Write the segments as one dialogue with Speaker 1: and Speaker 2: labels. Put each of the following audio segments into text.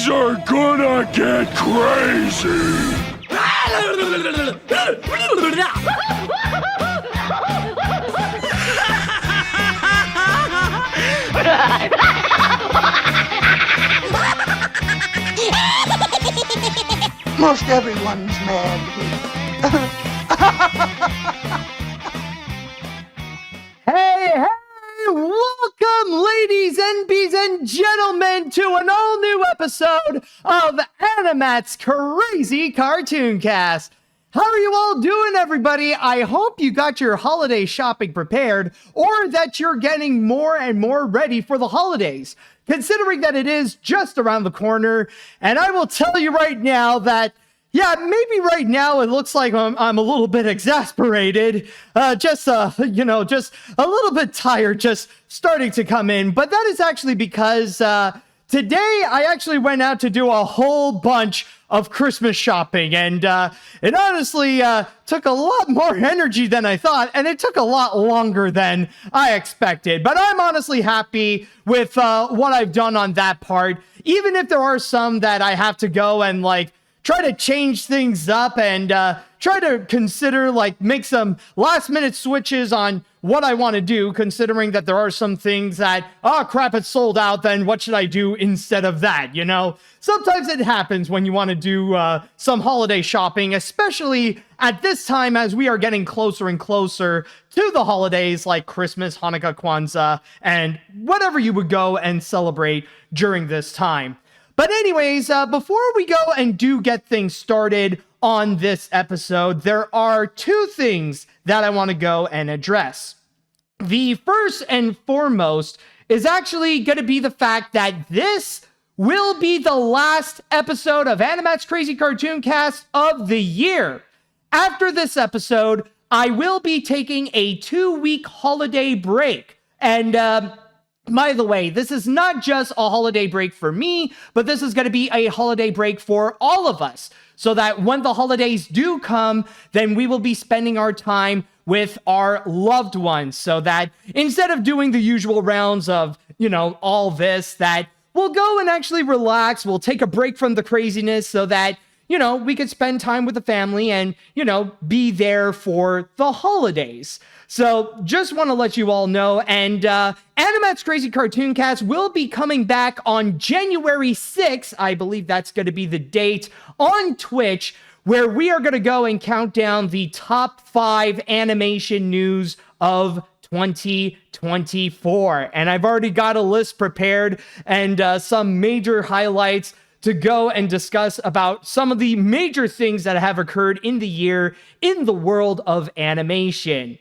Speaker 1: Things are gonna get crazy!
Speaker 2: Most everyone's mad here.
Speaker 3: Hey, welcome, ladies and bees and gentlemen, to an all-new episode of AniMat's Crazy Cartoon Cast. How are you all doing, everybody? I hope you got your holiday shopping prepared, or that you're getting more and more ready for the holidays, considering that it is just around the corner. And I will tell you right now that yeah, maybe right now it looks like I'm a little bit exasperated, just a little bit tired, just starting to come in. But that is actually because today I actually went out to do a whole bunch of Christmas shopping, and it honestly took a lot more energy than I thought, and it took a lot longer than I expected. But I'm honestly happy with what I've done on that part, even if there are some that I have to go and try to change things up and try to consider make some last minute switches on what I want to do, considering that there are some things that, oh crap, it's sold out, then what should I do instead of that, you know? Sometimes it happens when you want to do some holiday shopping, especially at this time as we are getting closer and closer to the holidays like Christmas, Hanukkah, Kwanzaa, and whatever you would go and celebrate during this time. But anyways, before we go and do get things started on this episode, there are two things that I want to go and address. The first and foremost is actually going to be the fact that this will be the last episode of AniMat's Crazy Cartoon Cast of the year. After this episode, I will be taking a 2-week holiday break. And by the way, this is not just a holiday break for me, but this is going to be a holiday break for all of us, so that when the holidays do come, then we will be spending our time with our loved ones, so that instead of doing the usual rounds of, all this, that we'll go and actually relax, we'll take a break from the craziness so that we could spend time with the family and, be there for the holidays. So just want to let you all know, and AniMat's Crazy Cartoon Cast will be coming back on January 6th. I believe that's going to be the date on Twitch, where we are going to go and count down the top 5 animation news of 2024. And I've already got a list prepared and some major highlights to go and discuss about some of the major things that have occurred in the year in the world of animation.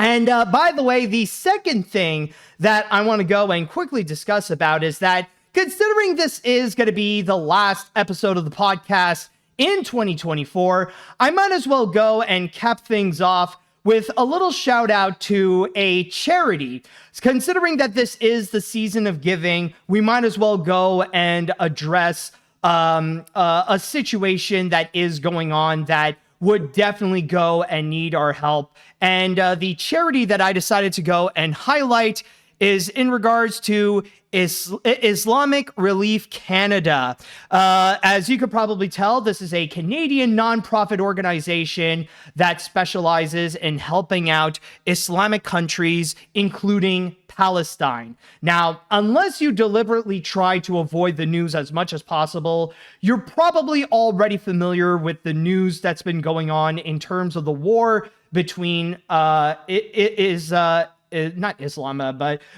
Speaker 3: And by the way, the second thing that I want to go and quickly discuss about is that, considering this is going to be the last episode of the podcast in 2024, I might as well go and cap things off with a little shout out to a charity. Considering that this is the season of giving, we might as well go and address a situation that is going on that would definitely go and need our help. And the charity that I decided to go and highlight is in regards to Islamic Relief Canada. As you could probably tell, this is a Canadian nonprofit organization that specializes in helping out Islamic countries, including Palestine. Now, unless you deliberately try to avoid the news as much as possible, you're probably already familiar with the news that's been going on in terms of the war between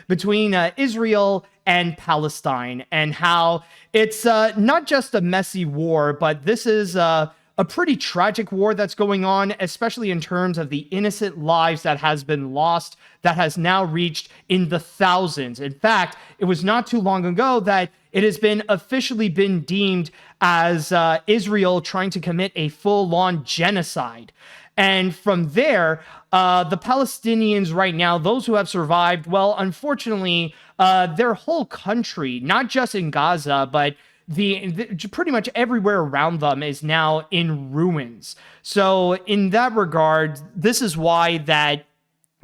Speaker 3: between Israel and Palestine, and how it's not just a messy war, but this is a pretty tragic war that's going on, especially in terms of the innocent lives that has been lost, that has now reached in the thousands. In fact, it was not too long ago that it has been officially been deemed as Israel trying to commit a full-on genocide. And from there, the Palestinians right now, those who have survived, well, unfortunately, their whole country, not just in Gaza, but pretty much everywhere around them is now in ruins. So in that regard, this is why that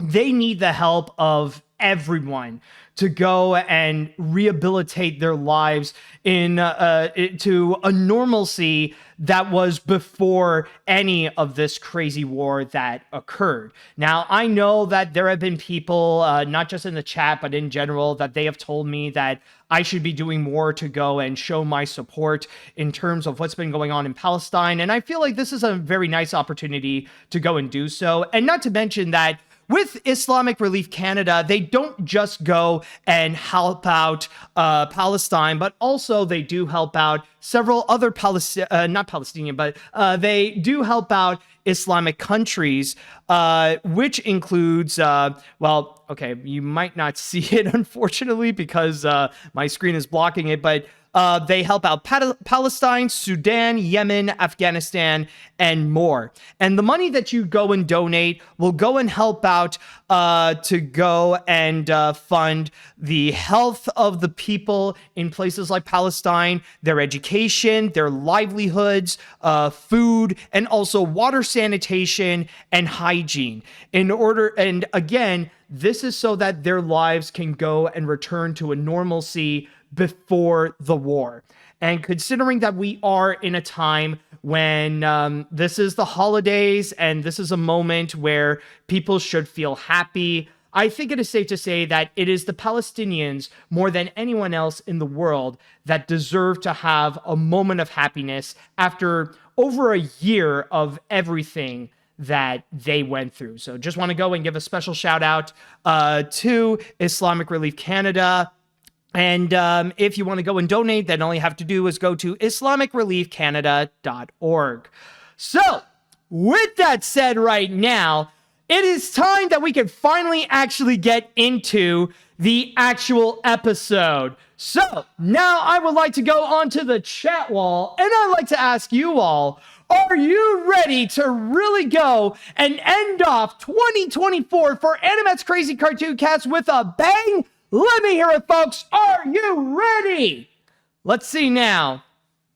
Speaker 3: they need the help of everyone, to go and rehabilitate their lives to a normalcy that was before any of this crazy war that occurred. Now, I know that there have been people, not just in the chat, but in general, that they have told me that I should be doing more to go and show my support in terms of what's been going on in Palestine. And I feel like this is a very nice opportunity to go and do so. And not to mention that with Islamic Relief Canada, they don't just go and help out Palestine, but also they do help out several other not Palestinian, but they do help out Islamic countries, which includes, well, okay, you might not see it, unfortunately, because my screen is blocking it, but they help out Palestine, Sudan, Yemen, Afghanistan, and more. And the money that you go and donate will go and help out to go and fund the health of the people in places like Palestine, their education, their livelihoods, food, and also water sanitation and hygiene. And again, this is so that their lives can go and return to a normalcy before the war. And considering that we are in a time when this is the holidays and this is a moment where people should feel happy, I think it is safe to say that it is the Palestinians more than anyone else in the world that deserve to have a moment of happiness after over a year of everything that they went through. So just want to go and give a special shout out to Islamic Relief Canada. And if you want to go and donate, then all you have to do is go to islamicreliefcanada.org. So, with that said right now, it is time that we can finally actually get into the actual episode. So, now I would like to go onto the chat wall, and I'd like to ask you all, are you ready to really go and end off 2024 for AniMat's Crazy Cartoon Cast with a bang? Let me hear it, folks. Are you ready? Let's see now.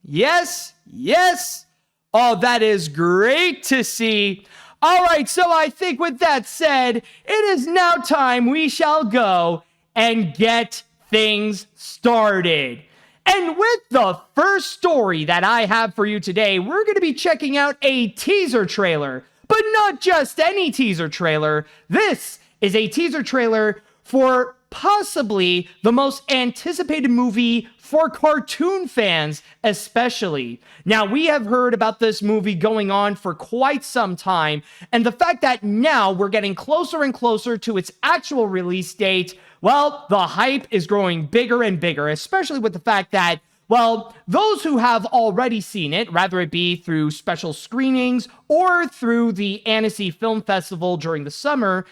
Speaker 3: Yes, yes. Oh, that is great to see. All right, so I think with that said, it is now time we shall go and get things started. And with the first story that I have for you today, we're going to be checking out a teaser trailer, but not just any teaser trailer. This is a teaser trailer for possibly the most anticipated movie for cartoon fans, especially. Now, we have heard about this movie going on for quite some time, and the fact that now we're getting closer and closer to its actual release date, well, the hype is growing bigger and bigger, especially with the fact that, well, those who have already seen it, rather it be through special screenings or through the Annecy Film Festival during the summer,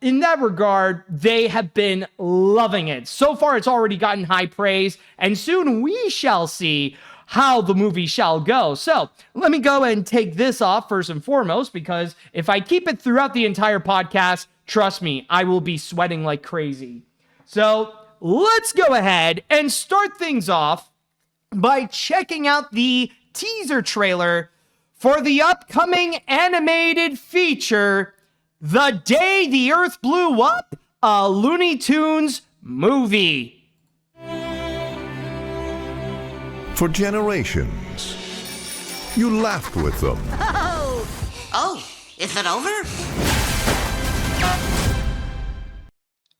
Speaker 3: in that regard, they have been loving it. So far, it's already gotten high praise, and soon we shall see how the movie shall go. So let me go and take this off first and foremost, because if I keep it throughout the entire podcast, trust me, I will be sweating like crazy. So let's go ahead and start things off by checking out the teaser trailer for the upcoming animated feature, The Day the Earth Blew Up, a Looney Tunes movie.
Speaker 4: For generations, you laughed with them.
Speaker 5: Oh, is it over?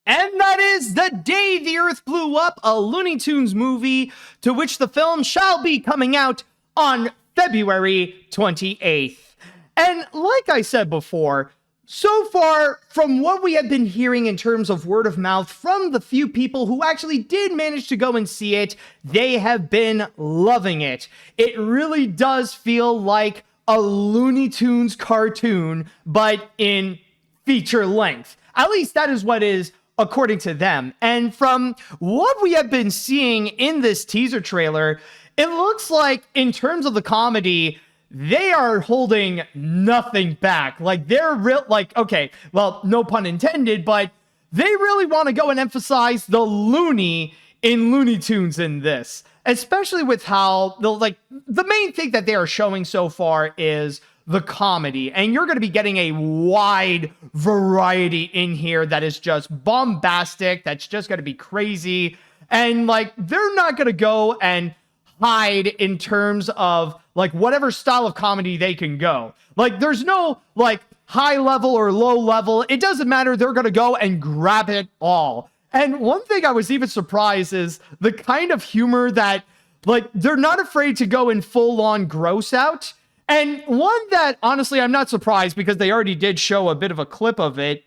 Speaker 3: And that is The Day the Earth Blew Up, a Looney Tunes movie, to which the film shall be coming out on February 28th. And like I said before, so far, from what we have been hearing in terms of word of mouth from the few people who actually did manage to go and see it, they have been loving it. It really does feel like a Looney Tunes cartoon, but in feature length. At least that is what is according to them. And from what we have been seeing in this teaser trailer, it looks like in terms of the comedy, they are holding nothing back. Like they're real, like, okay, well, no pun intended, but they really want to go and emphasize the loony in Looney Tunes in this, especially with how the main thing that they are showing so far is the comedy. And you're going to be getting a wide variety in here that is just bombastic, that's just going to be crazy. And like, they're not going to go and hide in terms of like whatever style of comedy they can go. Like, there's no like high level or low level. It doesn't matter. They're going to go and grab it all. And one thing I was even surprised is the kind of humor that, like, they're not afraid to go in full on gross out. And one that, honestly, I'm not surprised because they already did show a bit of a clip of it.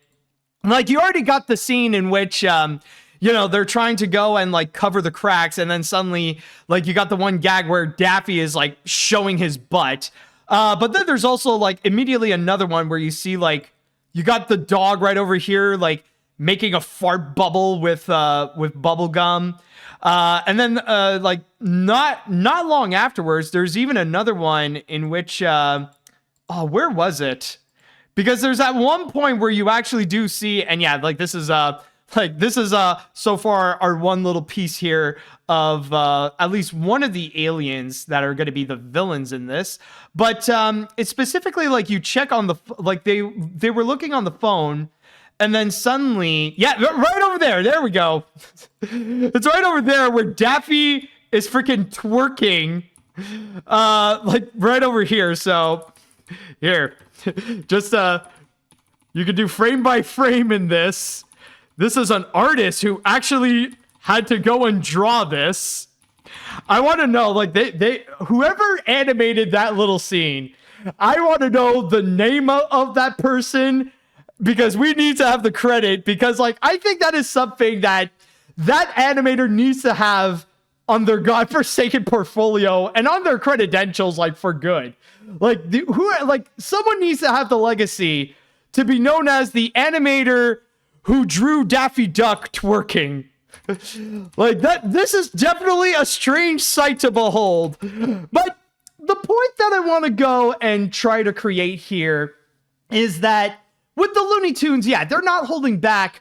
Speaker 3: Like, you already got the scene in which, you know, they're trying to go and, like, cover the cracks. And then suddenly, like, you got the one gag where Daffy is, like, showing his butt. But then there's also, like, immediately another one where you see, like, you got the dog right over here, like, making a fart bubble with bubble gum. And then, like, not long afterwards, there's even another one in which, where was it? Because there's that one point where you actually do see, and yeah, like, this is so far our one little piece here of, at least one of the aliens that are going to be the villains in this. But, it's specifically, like, you check on the, like, they were looking on the phone. And then suddenly, yeah, right over there we go. It's right over there where Daffy is freaking twerking. Like right over here. So here, just, you can do frame by frame in this. This is an artist who actually had to go and draw this. I want to know, like, whoever animated that little scene, I want to know the name of that person, because we need to have the credit, because, like, I think that is something that animator needs to have on their godforsaken portfolio and on their credentials, like, for good. Like, someone needs to have the legacy to be known as the animator who drew Daffy Duck twerking. Like, this is definitely a strange sight to behold. But the point that I want to go and try to create here is that with the Looney Tunes, yeah, they're not holding back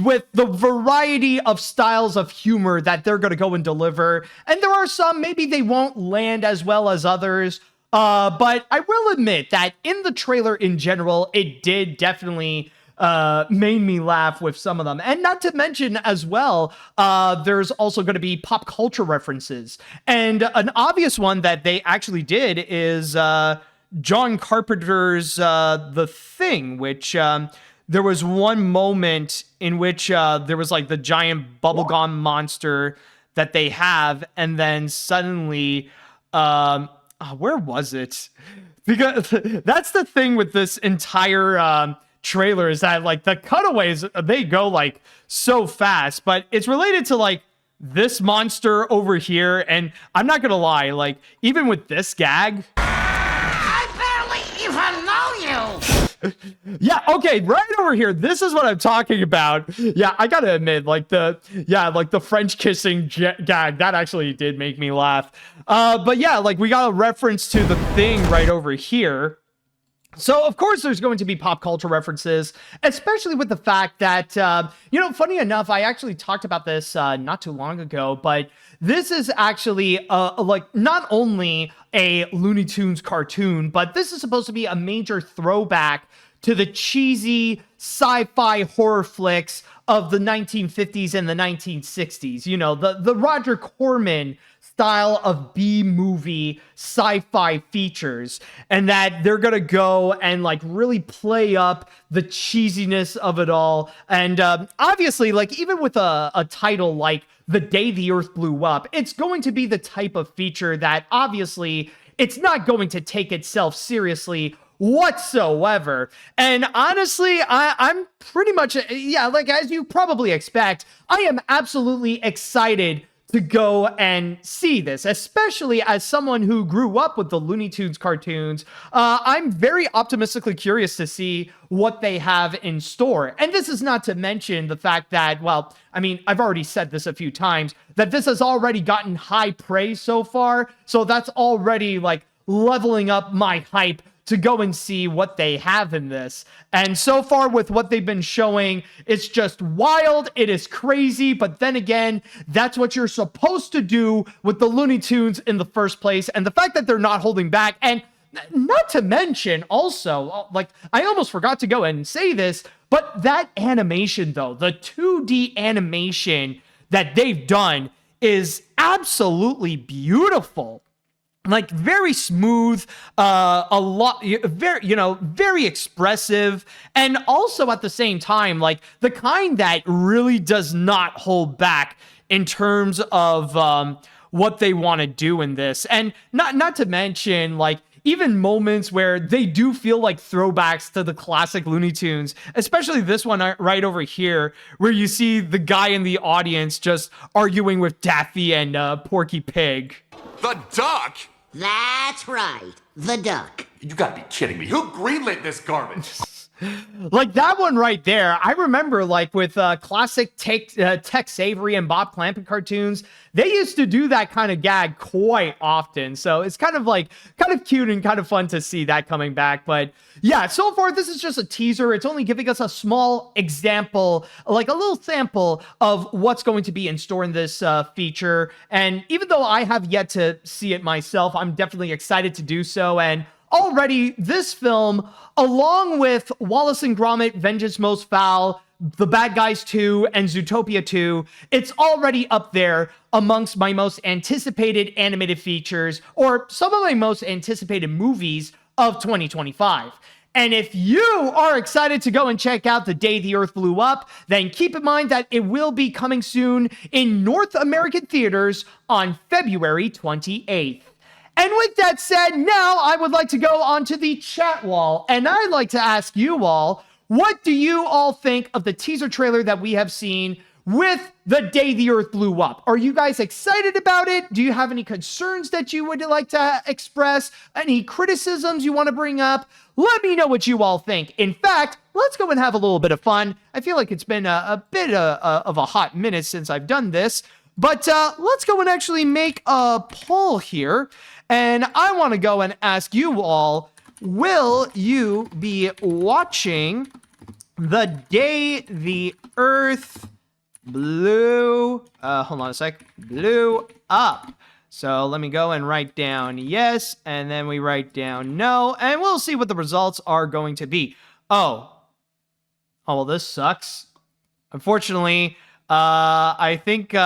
Speaker 3: with the variety of styles of humor that they're going to go and deliver. And there are some, maybe they won't land as well as others. But I will admit that in the trailer in general, it did definitely made me laugh with some of them. And not to mention as well, there's also going to be pop culture references. And an obvious one that they actually did is John Carpenter's The Thing, which there was one moment in which there was like the giant bubblegum monster that they have, and then suddenly, where was it? Because that's the thing with this entire trailer, is that like the cutaways, they go like so fast, but it's related to like this monster over here. And I'm not gonna lie, like even with this gag, yeah, okay, right over here. This is what I'm talking about. Yeah, I gotta admit, like the French kissing gag, that actually did make me laugh. But yeah, like we got a reference to The Thing right over here. So, of course, there's going to be pop culture references, especially with the fact that, you know, funny enough, I actually talked about this not too long ago, but this is actually, like, not only a Looney Tunes cartoon, but this is supposed to be a major throwback to the cheesy sci-fi horror flicks of the 1950s and the 1960s. You know, the Roger Corman style of B-movie sci-fi features, and that they're gonna go and like really play up the cheesiness of it all. And obviously, like even with a title like The Day the Earth Blew Up, it's going to be the type of feature that obviously it's not going to take itself seriously whatsoever. And honestly, I'm pretty much, yeah, like as you probably expect, I am absolutely excited to go and see this, especially as someone who grew up with the Looney Tunes cartoons. I'm very optimistically curious to see what they have in store. And this is not to mention the fact that, well, I mean, I've already said this a few times, that this has already gotten high praise so far. So that's already like leveling up my hype to go and see what they have in this. And so far with what they've been showing, it's just wild, it is crazy, but then again, that's what you're supposed to do with the Looney Tunes in the first place. And the fact that they're not holding back, and not to mention also, like, I almost forgot to go and say this, but that animation though, the 2D animation that they've done is absolutely beautiful. Like, very smooth, very expressive, and also at the same time, like, the kind that really does not hold back in terms of what they want to do in this. And not to mention, like, even moments where they do feel like throwbacks to the classic Looney Tunes, especially this one right over here, where you see the guy in the audience just arguing with Daffy and Porky Pig.
Speaker 1: The duck?
Speaker 5: That's right, the duck.
Speaker 1: You gotta be kidding me. Who greenlit this garbage?
Speaker 3: Like that one right there, I remember, like, with classic Tex Avery and Bob Clampett cartoons, they used to do that kind of gag quite often. So it's kind of cute and kind of fun to see that coming back. But yeah, so far this is just a teaser. It's only giving us a small example, like a little sample of what's going to be in store in this feature. And even though I have yet to see it myself, I'm definitely excited to do so. And already, this film, along with Wallace and Gromit, Vengeance Most Foul, The Bad Guys 2, and Zootopia 2, it's already up there amongst my most anticipated animated features, or some of my most anticipated movies of 2025. And if you are excited to go and check out The Day the Earth Blew Up, then keep in mind that it will be coming soon in North American theaters on February 28th. And with that said, now I would like to go onto the chat wall, and I'd like to ask you all, what do you all think of the teaser trailer that we have seen with The Day the Earth Blew Up? Are you guys excited about it? Do you have any concerns that you would like to express? Any criticisms you want to bring up? Let me know what you all think. In fact, let's go and have a little bit of fun. I feel like it's been a bit of a hot minute since I've done this, but let's go and actually make a poll here. And I want to go and ask you all, will you be watching The Day the Earth Blew Up? So let me go and write down yes, and then we write down no, and we'll see what the results are going to be. Oh, well, this sucks. Unfortunately, I think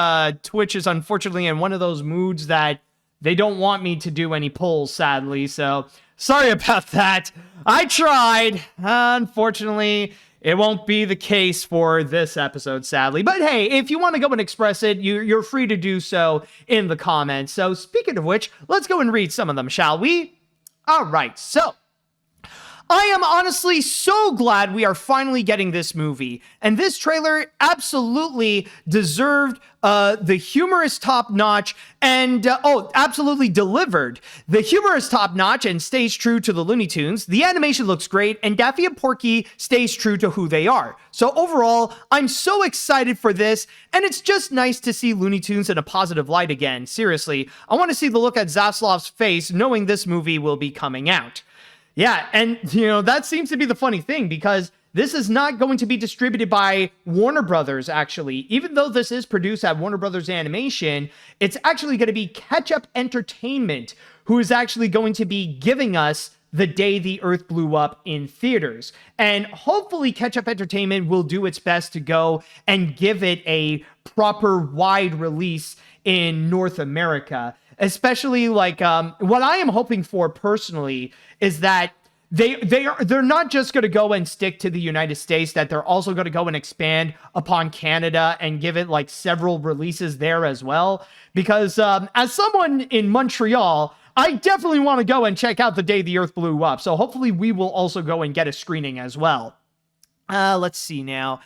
Speaker 3: Twitch is unfortunately in one of those moods that they don't want me to do any polls, sadly, so sorry about that. I tried. Unfortunately, it won't be the case for this episode, sadly. But hey, if you want to go and express it, you're free to do so in the comments. So speaking of which, let's go and read some of them, shall we? All right, so I am honestly so glad we are finally getting this movie. And this trailer absolutely deserved the humor is top-notch and, absolutely delivered. The humor is top-notch and stays true to the Looney Tunes. The animation looks great, and Daffy and Porky stays true to who they are. So overall, I'm so excited for this, and it's just nice to see Looney Tunes in a positive light again. Seriously, I want to see the look at Zaslav's face knowing this movie will be coming out. Yeah, and, that seems to be the funny thing, because this is not going to be distributed by Warner Brothers, actually. Even though this is produced at Warner Brothers Animation, it's actually going to be Ketchup Entertainment, who is actually going to be giving us The Day the Earth Blew Up in theaters. And hopefully Ketchup Entertainment will do its best to go and give it a proper wide release in North America. Especially like what I am hoping for personally is that they're not just going to go and stick to the United States, that they're also going to go and expand upon Canada and give it like several releases there as well. Because as someone in Montreal, I definitely want to go and check out The Day the Earth Blew Up. So hopefully we will also go and get a screening as well. Let's see now.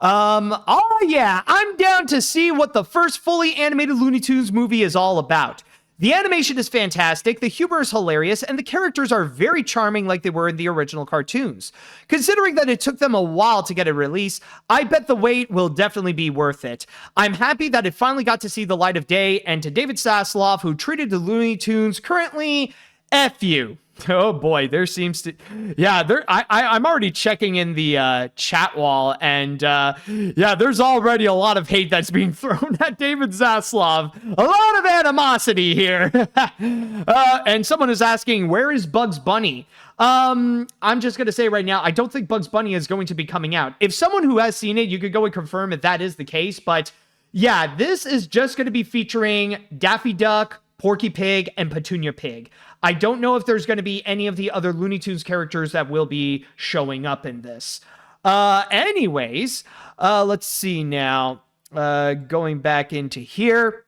Speaker 3: Oh yeah, I'm down to see what the first fully animated Looney Tunes movie is all about. The animation is fantastic, the humor is hilarious, and the characters are very charming like they were in the original cartoons. Considering that it took them a while to get a release, I bet the wait will definitely be worth it. I'm happy that it finally got to see the light of day, and to David Zaslav, who treated the Looney Tunes currently F you. Oh boy, there seems to, yeah, I'm already checking in the chat wall, and yeah, there's already a lot of hate that's being thrown at David Zaslav. A lot of animosity here. And someone is asking, where is Bugs Bunny? I'm just going to say right now, I don't think Bugs Bunny is going to be coming out. If someone who has seen it, you could go and confirm if that is the case, but yeah, this is just going to be featuring Daffy Duck, Porky Pig, and Petunia Pig. I don't know if there's going to be any of the other Looney Tunes characters that will be showing up in this. Anyways, let's see now. Going back into here.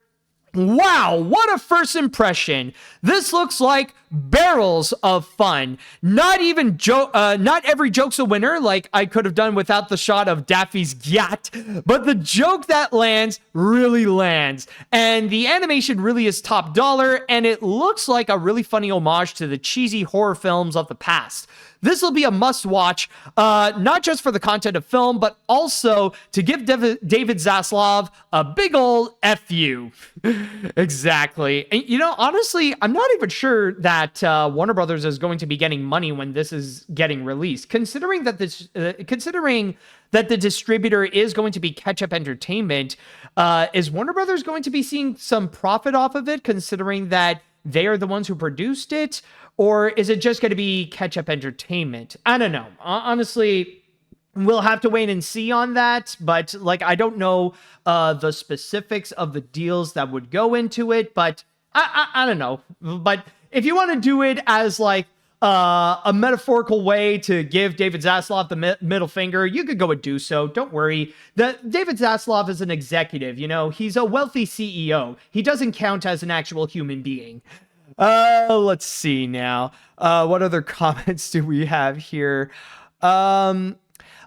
Speaker 3: Wow, what a first impression. This looks like barrels of fun. Not every joke's a winner, like I could have done without the shot of Daffy's yacht, but the joke that lands really lands. And the animation really is top dollar, and it looks like a really funny homage to the cheesy horror films of the past. This will be a must-watch, not just for the content of film, but also to give David Zaslav a big ol' F you. Exactly. And, you know, honestly, I'm not even sure that Warner Brothers is going to be getting money when this is getting released, considering that the distributor is going to be Ketchup Entertainment. Is Warner Brothers going to be seeing some profit off of it, considering that they are the ones who produced it? Or is it just going to be Ketchup Entertainment? I don't know. Honestly, we'll have to wait and see on that. But, like, I don't know the specifics of the deals that would go into it. But I don't know. But if you want to do it as, like, a metaphorical way to give David Zaslav the middle finger, you could go and do so. Don't worry. David Zaslav is an executive, you know. He's a wealthy CEO. He doesn't count as an actual human being. Let's see now. What other comments do we have here? A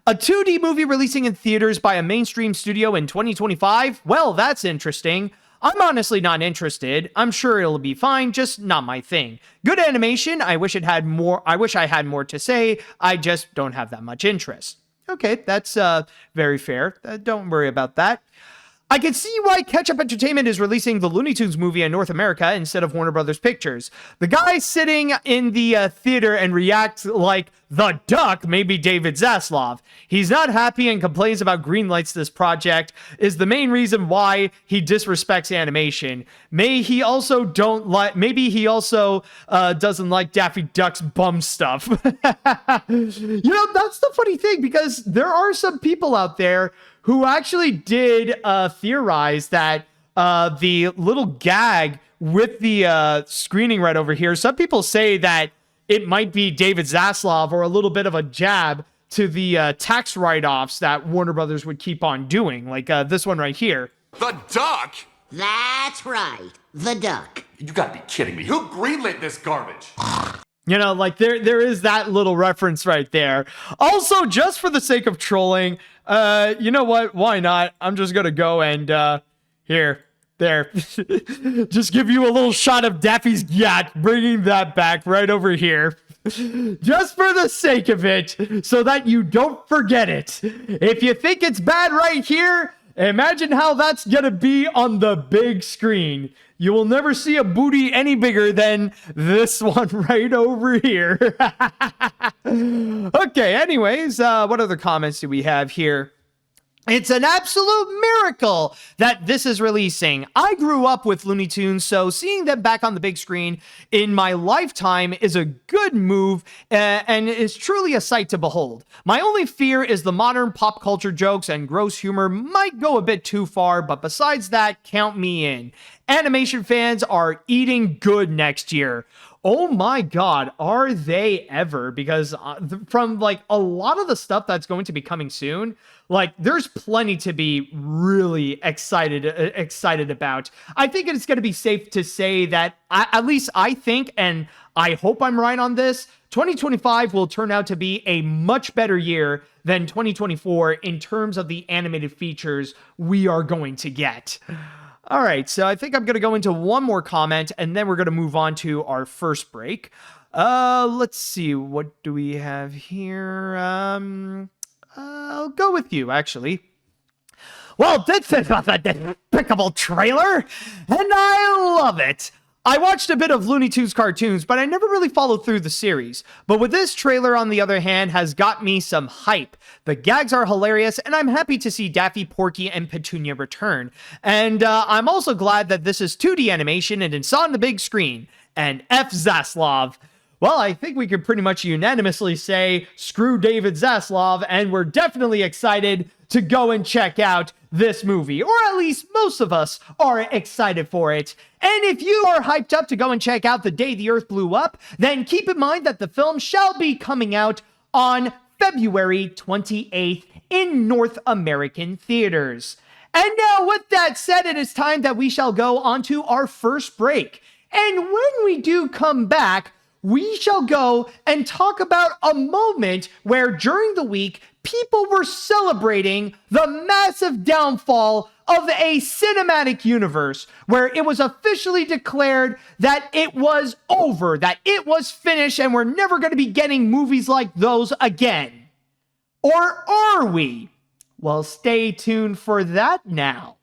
Speaker 3: 2D movie releasing in theaters by a mainstream studio in 2025? Well, that's interesting. I'm honestly not interested. I'm sure it'll be fine, just not my thing. Good animation. I wish I had more to say. I just don't have that much interest. Okay, that's very fair. Don't worry about that. I can see why Ketchup Entertainment is releasing the Looney Tunes movie in North America instead of Warner Brothers Pictures. The guy sitting in the theater and reacts like the duck may be David Zaslav. He's not happy and complains about greenlights this project is the main reason why he disrespects animation. Maybe he also doesn't like Daffy Duck's bum stuff. You know, that's the funny thing, because there are some people out there who actually did theorize that the little gag with the screening right over here, some people say that it might be David Zaslav, or a little bit of a jab to the tax write-offs that Warner Brothers would keep on doing, like this one right here.
Speaker 1: The duck?
Speaker 5: That's right, the duck.
Speaker 1: You gotta be kidding me. Who greenlit this garbage?
Speaker 3: You know, like there is that little reference right there. Also, just for the sake of trolling, you know what? Why not? I'm just gonna go and there, just give you a little shot of Daffy's yacht, bringing that back right over here. Just for the sake of it, so that you don't forget it. If you think it's bad right here, imagine how that's gonna be on the big screen. You will never see a booty any bigger than this one right over here. Okay, anyways, what other comments do we have here? It's an absolute miracle that this is releasing. I grew up with Looney Tunes, so seeing them back on the big screen in my lifetime is a good move and is truly a sight to behold. My only fear is the modern pop culture jokes and gross humor might go a bit too far, but besides that, count me in. Animation fans are eating good next year. Oh my God, are they ever? Because from like a lot of the stuff that's going to be coming soon, like there's plenty to be really excited about. I think it's going to be safe to say that at least I think, and I hope I'm right on this, 2025 will turn out to be a much better year than 2024 in terms of the animated features we are going to get. All right, so I think I'm going to go into one more comment, and then we're going to move on to our first break. Let's see, what do we have here? I'll go with you, actually. Well, this is a despicable trailer, and I love it. I watched a bit of Looney Tunes cartoons, but I never really followed through the series. But with this trailer, on the other hand, has got me some hype. The gags are hilarious, and I'm happy to see Daffy, Porky, and Petunia return. And I'm also glad that this is 2D animation and it's on the big screen. And F. Zaslav. Well, I think we could pretty much unanimously say, screw David Zaslav, and we're definitely excited to go and check out this movie, or at least most of us are excited for it. And if you are hyped up to go and check out The Day the Earth Blew Up, then keep in mind that the film shall be coming out on February 28th in North American theaters. And now, with that said, it is time that we shall go on to our first break. And when we do come back, we shall go and talk about a moment where during the week, people were celebrating the massive downfall of a cinematic universe, where it was officially declared that it was over, that it was finished, and we're never going to be getting movies like those again. Or are we? Well, stay tuned for that now.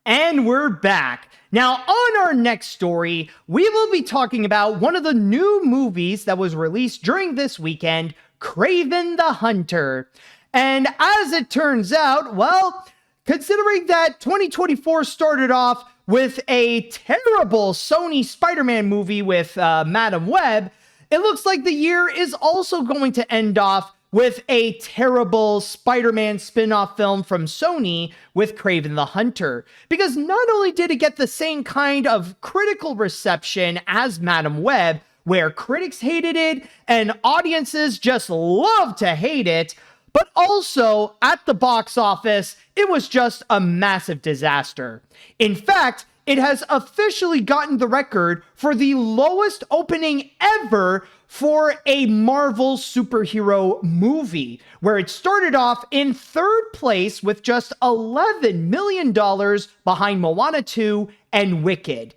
Speaker 3: And we're back. Now, on our next story, we will be talking about one of the new movies that was released during this weekend, Kraven the Hunter. And as it turns out, well, considering that 2024 started off with a terrible Sony Spider-Man movie with Madam Web, it looks like the year is also going to end off with a terrible Spider-Man spin-off film from Sony with Kraven the Hunter. Because not only did it get the same kind of critical reception as Madam Web, where critics hated it and audiences just loved to hate it, but also at the box office, it was just a massive disaster. In fact, it has officially gotten the record for the lowest opening ever for a Marvel superhero movie, where it started off in third place with just $11 million behind Moana 2 and Wicked.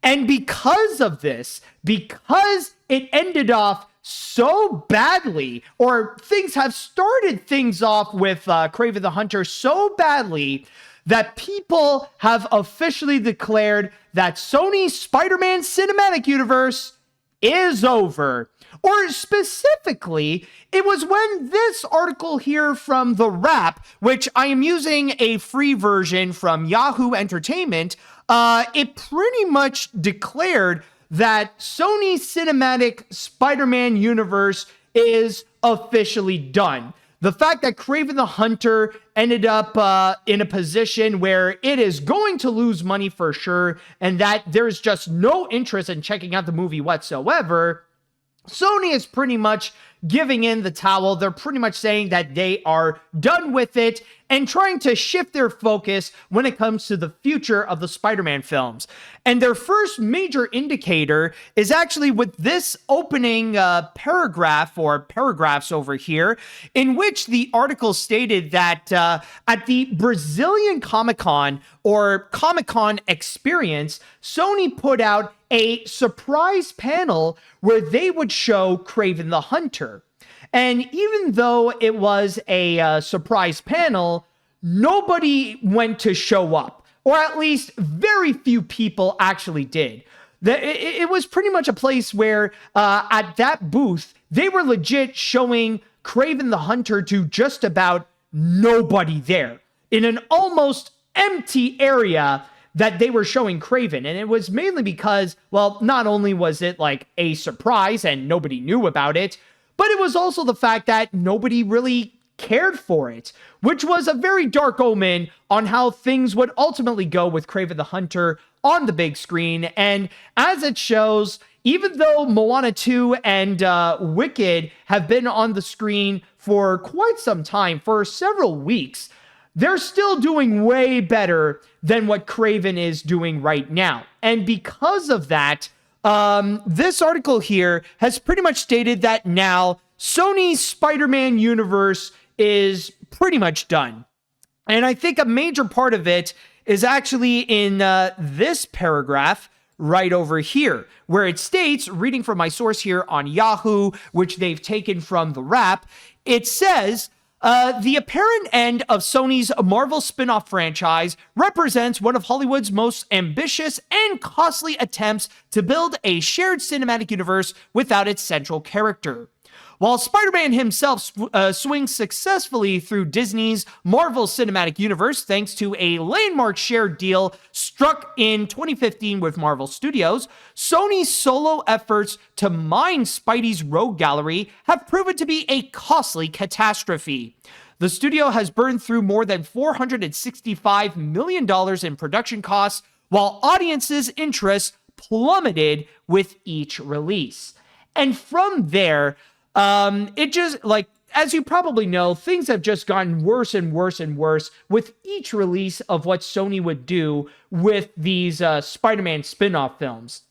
Speaker 3: And because of this, because it ended off so badly, or things have started things off with Kraven the Hunter so badly, that people have officially declared that Sony's Spider-Man Cinematic Universe is over. Or specifically, it was when this article here from The Wrap, which I am using a free version from Yahoo Entertainment, it pretty much declared that Sony's Cinematic Spider-Man Universe is officially done. The fact that Kraven the Hunter ended up in a position where it is going to lose money for sure, and that there's just no interest in checking out the movie whatsoever, Sony is pretty much giving in the towel. They're pretty much saying that they are done with it and trying to shift their focus when it comes to the future of the Spider-Man films. And their first major indicator is actually with this opening paragraph or paragraphs over here, in which the article stated that at the Brazilian Comic-Con or Comic-Con experience, Sony put out a surprise panel where they would show Kraven the Hunter. And even though it was a surprise panel, nobody went to show up, or at least very few people actually did. It was pretty much a place where at that booth, they were legit showing Kraven the Hunter to just about nobody there in an almost empty area that they were showing Kraven. And it was mainly because, well, not only was it like a surprise and nobody knew about it, but it was also the fact that nobody really cared for it, which was a very dark omen on how things would ultimately go with Kraven the Hunter on the big screen. And as it shows, even though Moana 2 and Wicked have been on the screen for quite some time, for several weeks, they're still doing way better than what Kraven is doing right now. And because of that, this article here has pretty much stated that now Sony's Spider-Man universe is pretty much done. And I think a major part of it is actually in this paragraph right over here, where it states, reading from my source here on Yahoo, which they've taken from The Wrap, it says, The apparent end of Sony's Marvel spin-off franchise represents one of Hollywood's most ambitious and costly attempts to build a shared cinematic universe without its central character. While Spider-Man himself swings successfully through Disney's Marvel Cinematic Universe thanks to a landmark shared deal struck in 2015 with Marvel Studios, Sony's solo efforts to mine Spidey's rogue gallery have proven to be a costly catastrophe. The studio has burned through more than $465 million in production costs, while audiences' interest plummeted with each release. And from there, it just, like, as you probably know, things have just gotten worse and worse and worse with each release of what Sony would do with these Spider-Man spin-off films.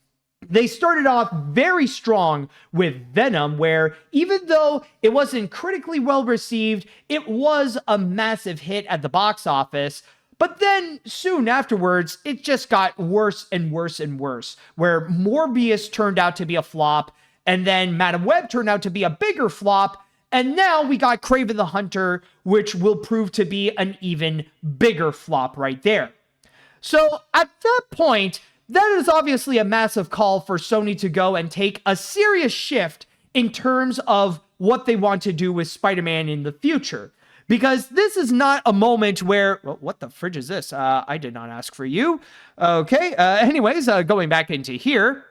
Speaker 3: They started off very strong with Venom, where even though it wasn't critically well received, it was a massive hit at the box office. But then soon afterwards, it just got worse and worse and worse, where Morbius turned out to be a flop, and then Madam Web turned out to be a bigger flop. And now we got Kraven the Hunter, which will prove to be an even bigger flop right there. So at that point, that is obviously a massive call for Sony to go and take a serious shift in terms of what they want to do with Spider-Man in the future. Because this is not a moment where, well, what the fridge is this? I did not ask for you. Okay, anyways, going back into here.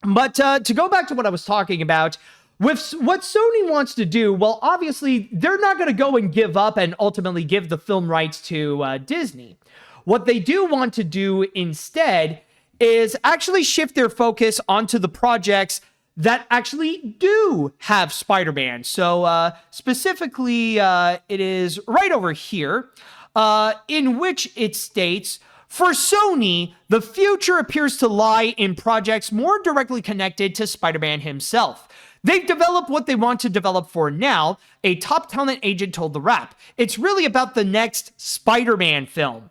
Speaker 3: But to go back to what I was talking about, with what Sony wants to do, well, obviously, they're not going to go and give up and ultimately give the film rights to Disney. What they do want to do instead is actually shift their focus onto the projects that actually do have Spider-Man. So specifically, it is right over here, in which it states, for Sony, the future appears to lie in projects more directly connected to Spider-Man himself. They've developed what they want to develop for now, a top talent agent told The Wrap. It's really about the next Spider-Man film.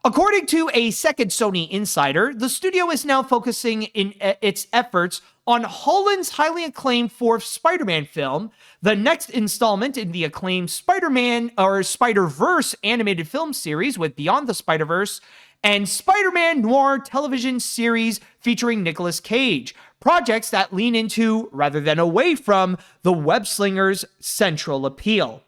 Speaker 3: According to a second Sony insider, the studio is now focusing in its efforts on Holland's highly acclaimed fourth Spider-Man film, the next installment in the acclaimed Spider-Man or Spider-Verse animated film series with Beyond the Spider-Verse, and Spider-Man Noir television series featuring Nicolas Cage, projects that lean into, rather than away from, the web-slinger's central appeal.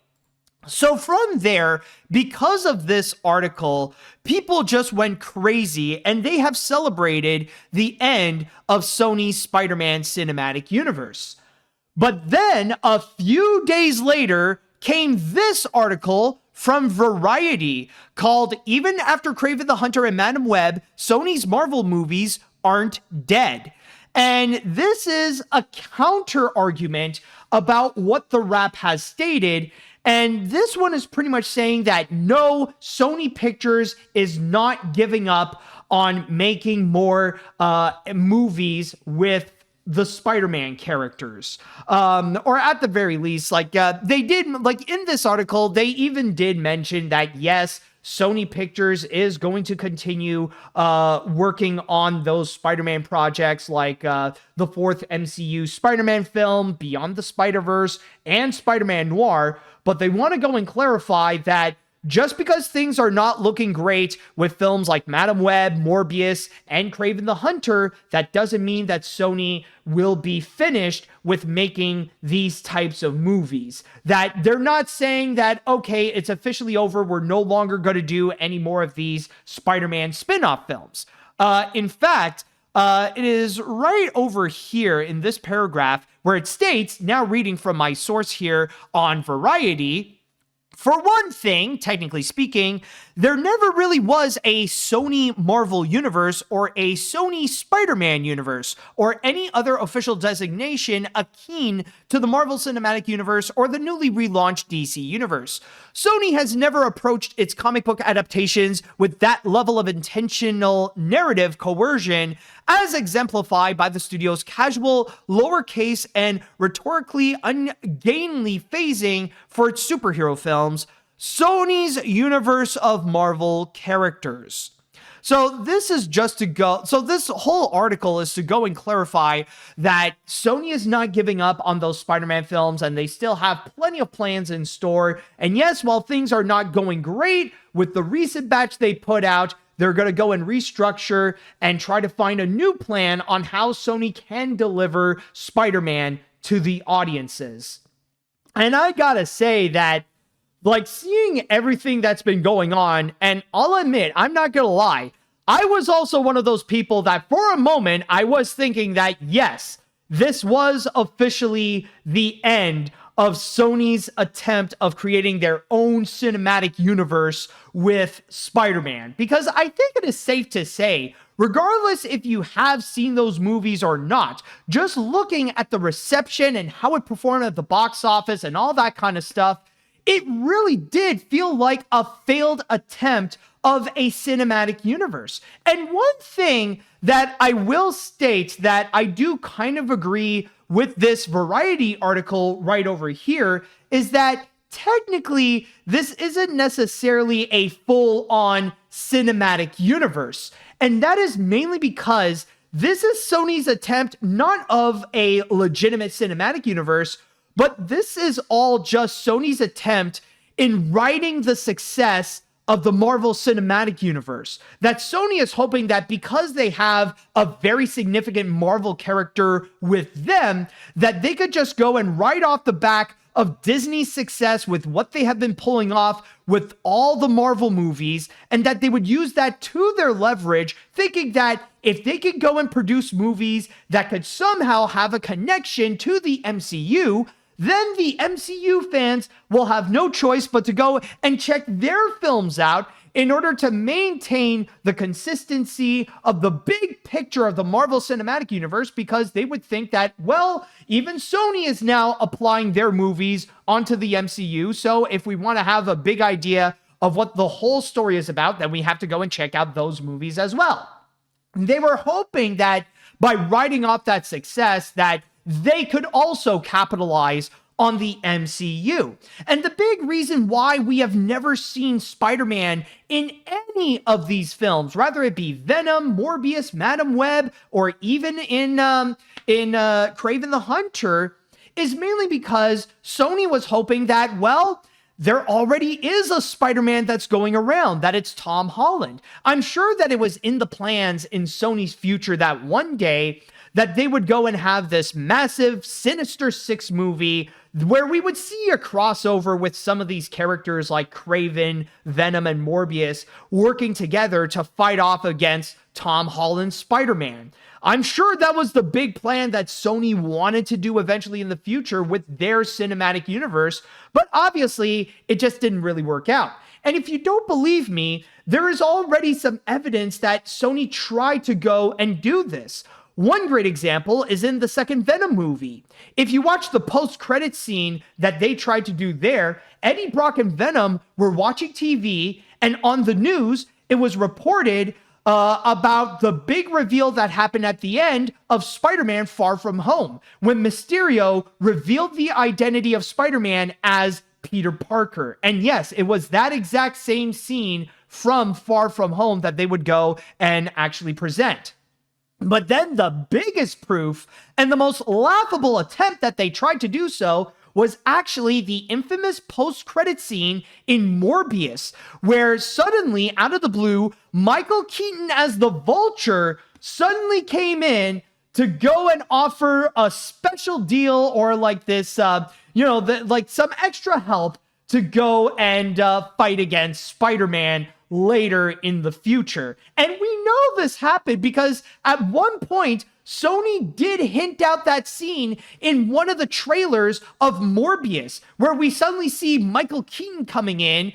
Speaker 3: So from there, because of this article, people just went crazy and they have celebrated the end of Sony's Spider-Man cinematic universe. But then, a few days later, came this article from Variety called "Even After Kraven the Hunter and Madam Web, Sony's Marvel movies aren't dead." And this is a counter argument about what The Wrap has stated. And this one is pretty much saying that no, Sony Pictures is not giving up on making more movies with the Spider-Man characters. Or at the very least, they did, in this article, they even did mention that, yes, Sony Pictures is going to continue working on those Spider-Man projects like the fourth MCU Spider-Man film, Beyond the Spider-Verse, and Spider-Man Noir, but they want to go and clarify that just because things are not looking great with films like Madam Web, Morbius, and Kraven the Hunter, that doesn't mean that Sony will be finished with making these types of movies. That they're not saying that, okay, it's officially over, we're no longer going to do any more of these Spider-Man spin-off films. In fact, it is right over here in this paragraph where it states, now reading from my source here on Variety, for one thing, technically speaking, there never really was a Sony Marvel universe or a Sony Spider-Man universe or any other official designation akin to the Marvel Cinematic Universe or the newly relaunched DC Universe. Sony has never approached its comic book adaptations with that level of intentional narrative coercion, as exemplified by the studio's casual, lowercase, and rhetorically ungainly phasing for its superhero films, Sony's universe of Marvel characters. So this is just to go, so this whole article is to go and clarify that Sony is not giving up on those Spider-Man films, and they still have plenty of plans in store. And yes, while things are not going great with the recent batch they put out, they're going to go and restructure and try to find a new plan on how Sony can deliver Spider-Man to the audiences. And I gotta say that, like, seeing everything that's been going on, and I'll admit, I'm not gonna lie, I was also one of those people that for a moment, I was thinking that, yes, this was officially the end of Sony's attempt of creating their own cinematic universe with Spider-Man. Because I think it is safe to say, regardless if you have seen those movies or not, just looking at the reception and how it performed at the box office and all that kind of stuff, it really did feel like a failed attempt of a cinematic universe. And one thing that I will state that I do kind of agree with this Variety article right over here is that technically this isn't necessarily a full-on cinematic universe. And that is mainly because this is Sony's attempt not of a legitimate cinematic universe, but this is all just Sony's attempt in riding the success of the Marvel Cinematic Universe. That Sony is hoping that because they have a very significant Marvel character with them, that they could just go and ride off the back of Disney's success with what they have been pulling off with all the Marvel movies, and that they would use that to their leverage, thinking that if they could go and produce movies that could somehow have a connection to the MCU, then the MCU fans will have no choice but to go and check their films out in order to maintain the consistency of the big picture of the Marvel Cinematic Universe, because they would think that, well, even Sony is now applying their movies onto the MCU. So if we want to have a big idea of what the whole story is about, then we have to go and check out those movies as well. They were hoping that by riding off that success, that they could also capitalize on the MCU. And the big reason why we have never seen Spider-Man in any of these films, whether it be Venom, Morbius, Madam Web, or even in Kraven the Hunter, is mainly because Sony was hoping that, well, there already is a Spider-Man that's going around, that it's Tom Holland. I'm sure that it was in the plans in Sony's future that one day that they would go and have this massive Sinister Six movie where we would see a crossover with some of these characters like Kraven, Venom, and Morbius working together to fight off against Tom Holland's Spider-Man. I'm sure that was the big plan that Sony wanted to do eventually in the future with their cinematic universe, but obviously it just didn't really work out. And if you don't believe me, there is already some evidence that Sony tried to go and do this. One great example is in the second Venom movie. If you watch the post-credit scene that they tried to do there, Eddie Brock and Venom were watching TV, and on the news, it was reported about the big reveal that happened at the end of Spider-Man Far From Home, when Mysterio revealed the identity of Spider-Man as Peter Parker. And yes, it was that exact same scene from Far From Home that they would go and actually present. But then the biggest proof and the most laughable attempt that they tried to do so was actually the infamous post-credit scene in Morbius, where suddenly, out of the blue, Michael Keaton as the Vulture suddenly came in to go and offer a special deal or like this, like some extra help to go and fight against Spider-Man later in the future. And we know this happened because at one point, Sony did hint out that scene in one of the trailers of Morbius, where we suddenly see Michael Keaton coming inside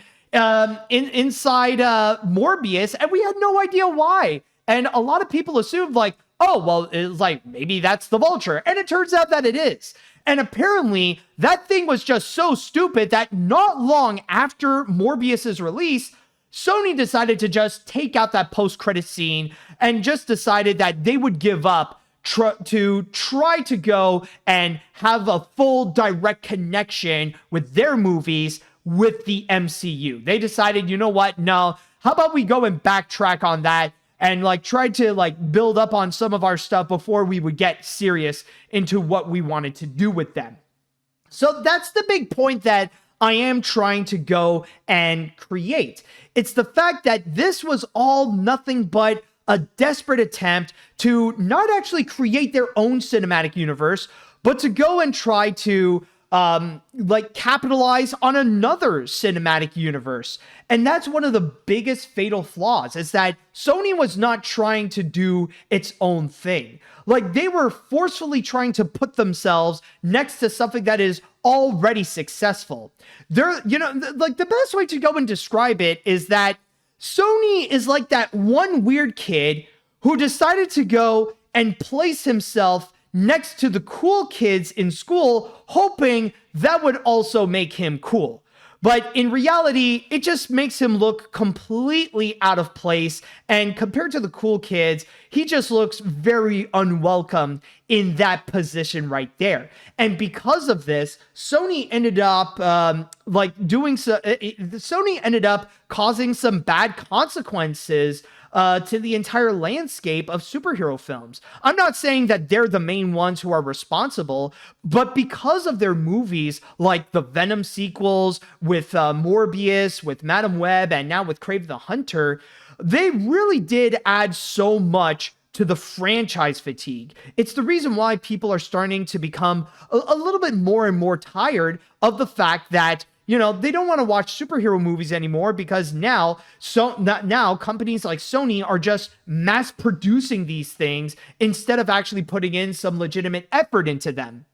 Speaker 3: Morbius, and we had no idea why. And a lot of people assumed like, oh, well, it's like maybe that's the Vulture. And it turns out that it is. And apparently that thing was just so stupid that not long after Morbius's release, Sony decided to just take out that post-credit scene and just decided that they would give up to try to go and have a full direct connection with their movies with the MCU. They decided, you know what? No, how about we go and backtrack on that and like tried to like build up on some of our stuff before we would get serious into what we wanted to do with them. So that's the big point that I am trying to go and create. It's the fact that this was all nothing but a desperate attempt to not actually create their own cinematic universe, but to go and try to like capitalize on another cinematic universe. And that's one of the biggest fatal flaws, is that Sony was not trying to do its own thing. Like, they were forcefully trying to put themselves next to something that is already successful. They're, you know, like the best way to go and describe it is that Sony is like that one weird kid who decided to go and place himself next to the cool kids in school, hoping that would also make him cool. But in reality, it just makes him look completely out of place. And compared to the cool kids, he just looks very unwelcome in that position right there. And because of this, Sony ended up Sony ended up causing some bad consequences to the entire landscape of superhero films. I'm not saying that they're the main ones who are responsible, but because of their movies like the Venom sequels with Morbius, with Madam Web, and now with Kraven the Hunter, they really did add so much to the franchise fatigue. It's the reason why people are starting to become a little bit more and more tired of the fact that, you know, they don't want to watch superhero movies anymore, because now companies like Sony are just mass producing these things instead of actually putting in some legitimate effort into them.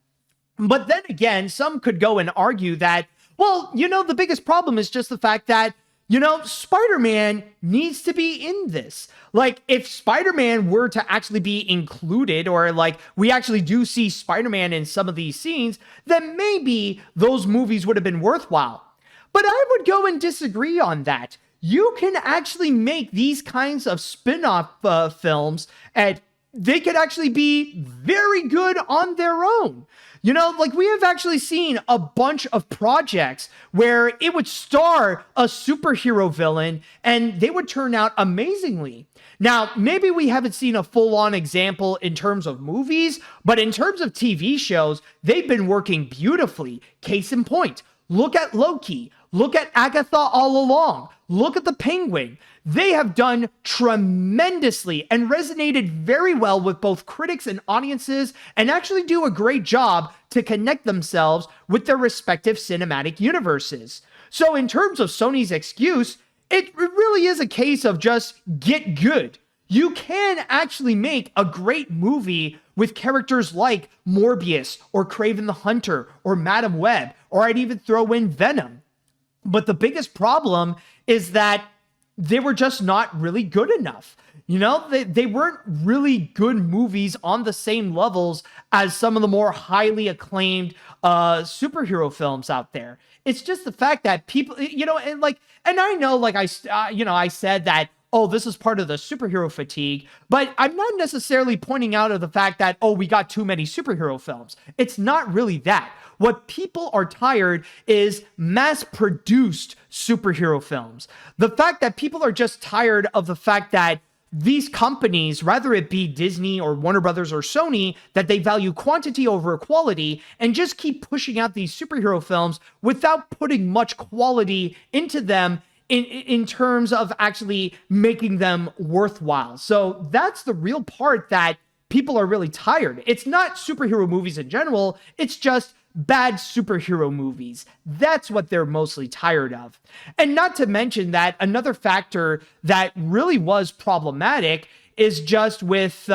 Speaker 3: But then again, some could go and argue that, well, you know, the biggest problem is just the fact that, you know, Spider-Man needs to be in this. Like, if Spider-Man were to actually be included, or like we actually do see Spider-Man in some of these scenes, then maybe those movies would have been worthwhile. But I would go and disagree on that. You can actually make these kinds of spin-off films, and they could actually be very good on their own. You know, like, we have actually seen a bunch of projects where it would star a superhero villain and they would turn out amazingly. Now, maybe we haven't seen a full-on example in terms of movies, but in terms of TV shows, they've been working beautifully. Case in point, look at Loki. Look at Agatha All Along. Look at the Penguin. They have done tremendously and resonated very well with both critics and audiences, and actually do a great job to connect themselves with their respective cinematic universes. So in terms of Sony's excuse, it really is a case of just get good. You can actually make a great movie with characters like Morbius or Kraven the Hunter or Madam Web, or I'd even throw in Venom. But the biggest problem is that they were just not really good enough. You know, they weren't really good movies on the same levels as some of the more highly acclaimed superhero films out there. It's just the fact that people, you know, and I know, like, I said that, oh, this is part of the superhero fatigue, but I'm not necessarily pointing out of the fact that, oh, we got too many superhero films. It's not really that. What people are tired is mass-produced superhero films. The fact that people are just tired of the fact that these companies, whether it be Disney or Warner Brothers or Sony, that they value quantity over quality and just keep pushing out these superhero films without putting much quality into them in terms of actually making them worthwhile. So that's the real part that people are really tired. It's not superhero movies in general. It's just bad superhero movies. That's what they're mostly tired of. And not to mention that another factor that really was problematic is just with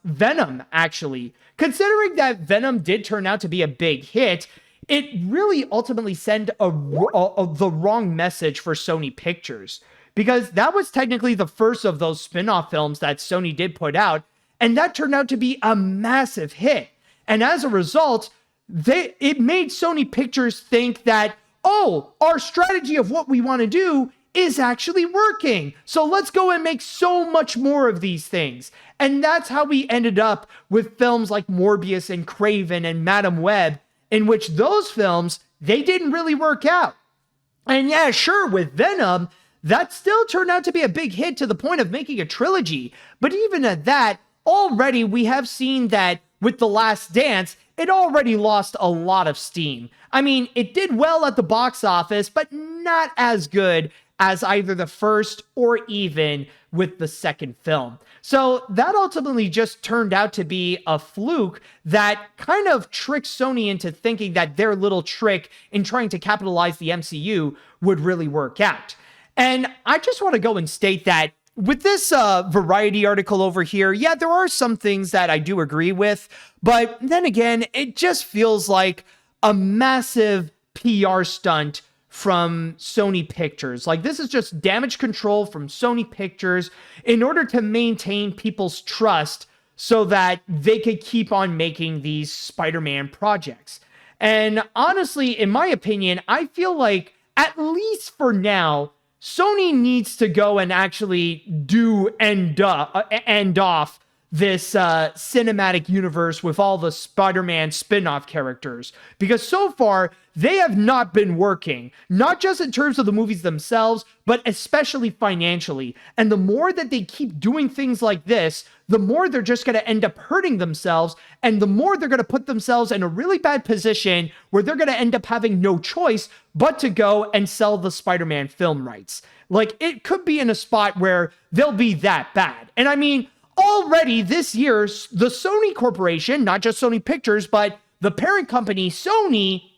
Speaker 3: Venom, actually. Considering that Venom did turn out to be a big hit, it really ultimately sent the wrong message for Sony Pictures, because that was technically the first of those spin-off films that Sony did put out, and that turned out to be a massive hit. And as a result, it made Sony Pictures think that, oh, our strategy of what we want to do is actually working. So let's go and make so much more of these things. And that's how we ended up with films like Morbius and Kraven and Madam Web, in which those films, they didn't really work out. And yeah, sure, with Venom, that still turned out to be a big hit to the point of making a trilogy. But even at that, already we have seen that with The Last Dance, it already lost a lot of steam. I mean, it did well at the box office, but not as good as either the first or even with the second film. So that ultimately just turned out to be a fluke that kind of tricked Sony into thinking that their little trick in trying to capitalize the MCU would really work out. And I just want to go and state that with this Variety article over here, yeah, there are some things that I do agree with, but then again, it just feels like a massive PR stunt from Sony Pictures. Like, this is just damage control from Sony Pictures in order to maintain people's trust so that they could keep on making these Spider-Man projects. And honestly, in my opinion, I feel like, at least for now, Sony needs to go and actually end off this cinematic universe with all the Spider-Man spin-off characters. Because so far, they have not been working, not just in terms of the movies themselves, but especially financially. And the more that they keep doing things like this, the more they're just going to end up hurting themselves, and the more they're going to put themselves in a really bad position where they're going to end up having no choice but to go and sell the Spider-Man film rights. Like, it could be in a spot where they'll be that bad. And I mean, already this year, the Sony Corporation, not just Sony Pictures, but the parent company, Sony,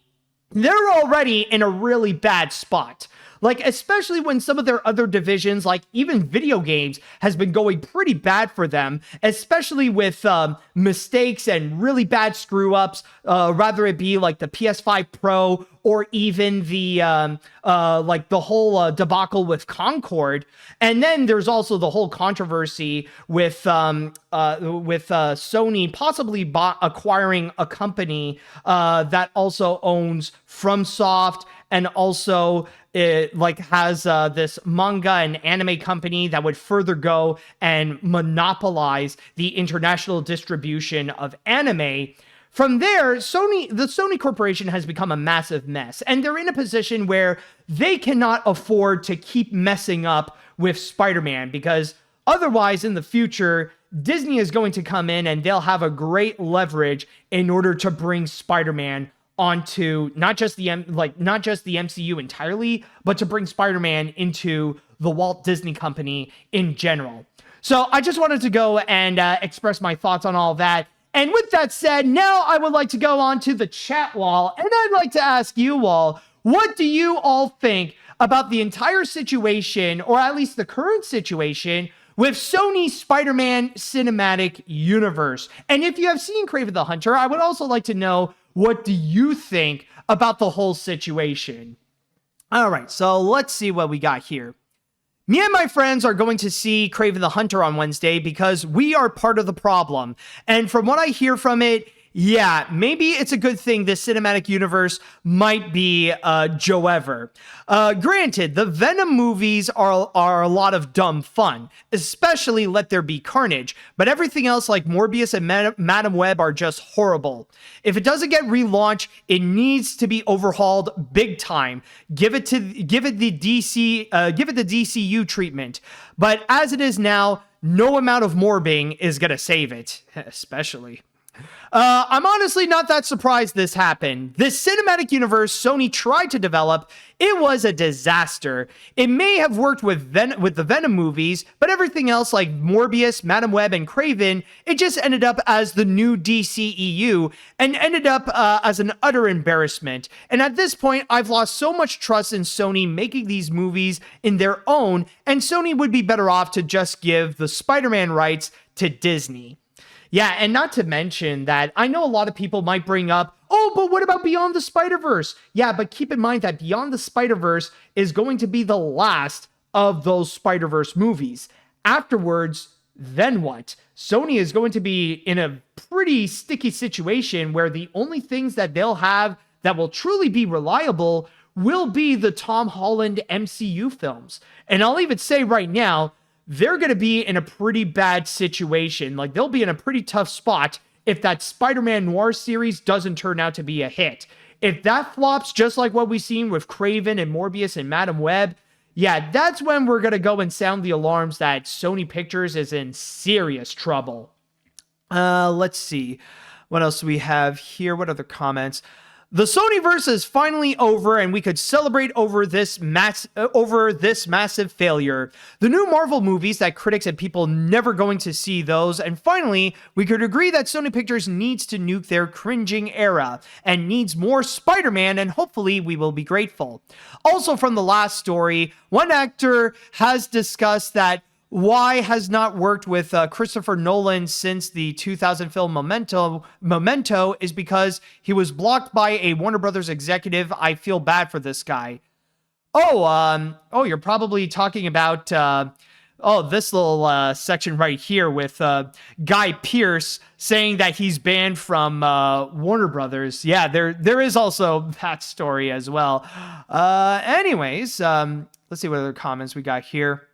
Speaker 3: they're already in a really bad spot. Like, especially when some of their other divisions, like even video games, has been going pretty bad for them, especially with mistakes and really bad screw-ups, rather it be like the PS5 Pro or even the like the whole debacle with Concord. And then there's also the whole controversy with Sony possibly acquiring a company that also owns FromSoft, and also it has this manga and anime company that would further go and monopolize the international distribution of anime. From there, the Sony Corporation has become a massive mess, and they're in a position where they cannot afford to keep messing up with Spider-Man, because otherwise in the future, Disney is going to come in and they'll have a great leverage in order to bring Spider-Man onto not just the MCU entirely, but to bring Spider-Man into the Walt Disney Company in general. So I just wanted to go and express my thoughts on all that. And with that said, now I would like to go on to the chat wall, and I'd like to ask you all, what do you all think about the entire situation, or at least the current situation, with Sony's Spider-Man cinematic universe? And if you have seen Kraven the Hunter, I would also like to know, what do you think about the whole situation? All right, so let's see what we got here. Me and my friends are going to see Kraven the Hunter on Wednesday because we are part of the problem. And from what I hear from it, yeah, maybe it's a good thing this cinematic universe might be Joe-ever. Granted, the Venom movies are a lot of dumb fun, especially Let There Be Carnage, but everything else like Morbius and Madam Web are just horrible. If it doesn't get relaunched, it needs to be overhauled big time. Give it the DCU treatment. But as it is now, no amount of morbing is gonna save it, especially. I'm honestly not that surprised this happened. This cinematic universe Sony tried to develop, it was a disaster. It may have worked with the Venom movies, but everything else like Morbius, Madam Web, and Kraven, it just ended up as the new DCEU and ended up as an utter embarrassment. And at this point, I've lost so much trust in Sony making these movies in their own, and Sony would be better off to just give the Spider-Man rights to Disney. Yeah, and not to mention that I know a lot of people might bring up, oh, but what about Beyond the Spider-Verse? Yeah, but keep in mind that Beyond the Spider-Verse is going to be the last of those Spider-Verse movies. Afterwards, then what? Sony is going to be in a pretty sticky situation where the only things that they'll have that will truly be reliable will be the Tom Holland MCU films. And I'll even say right now, they're going to be in a pretty bad situation. Like, they'll be in a pretty tough spot if that Spider-Man Noir series doesn't turn out to be a hit. If that flops just like what we've seen with Kraven and Morbius and Madam Web, yeah, that's when we're going to go and sound the alarms that Sony Pictures is in serious trouble. Let's see. What else do we have here? What other comments? The Sonyverse is finally over, and we could celebrate over this massive failure. The new Marvel movies that critics and people never going to see those, and finally, we could agree that Sony Pictures needs to nuke their cringing era and needs more Spider-Man, and hopefully we will be grateful. Also from the last story, one actor has discussed that why has not worked with Christopher Nolan since the 2000 film Memento is because he was blocked by a Warner Brothers executive. I feel bad for this guy. You're probably talking about this little section right here with Guy Pearce saying that he's banned from Warner Brothers. Yeah, there is also that story as well. Anyways, let's see what other comments we got here.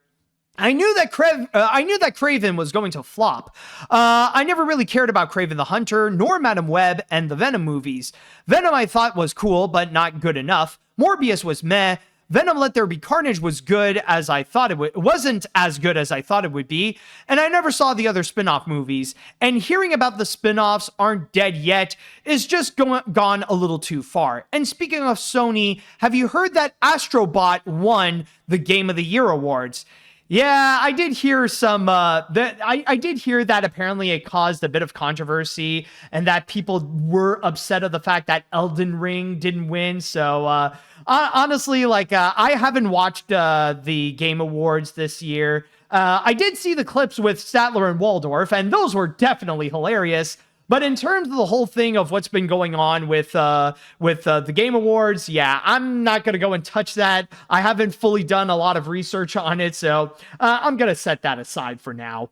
Speaker 3: I knew that Kraven was going to flop. I never really cared about Kraven the Hunter, nor Madam Web and the Venom movies. Venom I thought was cool, but not good enough. Morbius was meh. Venom Let There Be Carnage was good as I thought it would. It wasn't as good as I thought it would be, and I never saw the other spin-off movies. And hearing about the spin-offs aren't dead yet is just gone a little too far. And speaking of Sony, have you heard that Astro Bot won the Game of the Year awards? Yeah, I did hear I did hear that apparently it caused a bit of controversy and that people were upset of the fact that Elden Ring didn't win. So honestly, I haven't watched the Game Awards this year. I did see the clips with Statler and Waldorf, and those were definitely hilarious. But in terms of the whole thing of what's been going on with the Game Awards, yeah, I'm not going to go and touch that. I haven't fully done a lot of research on it, so I'm going to set that aside for now.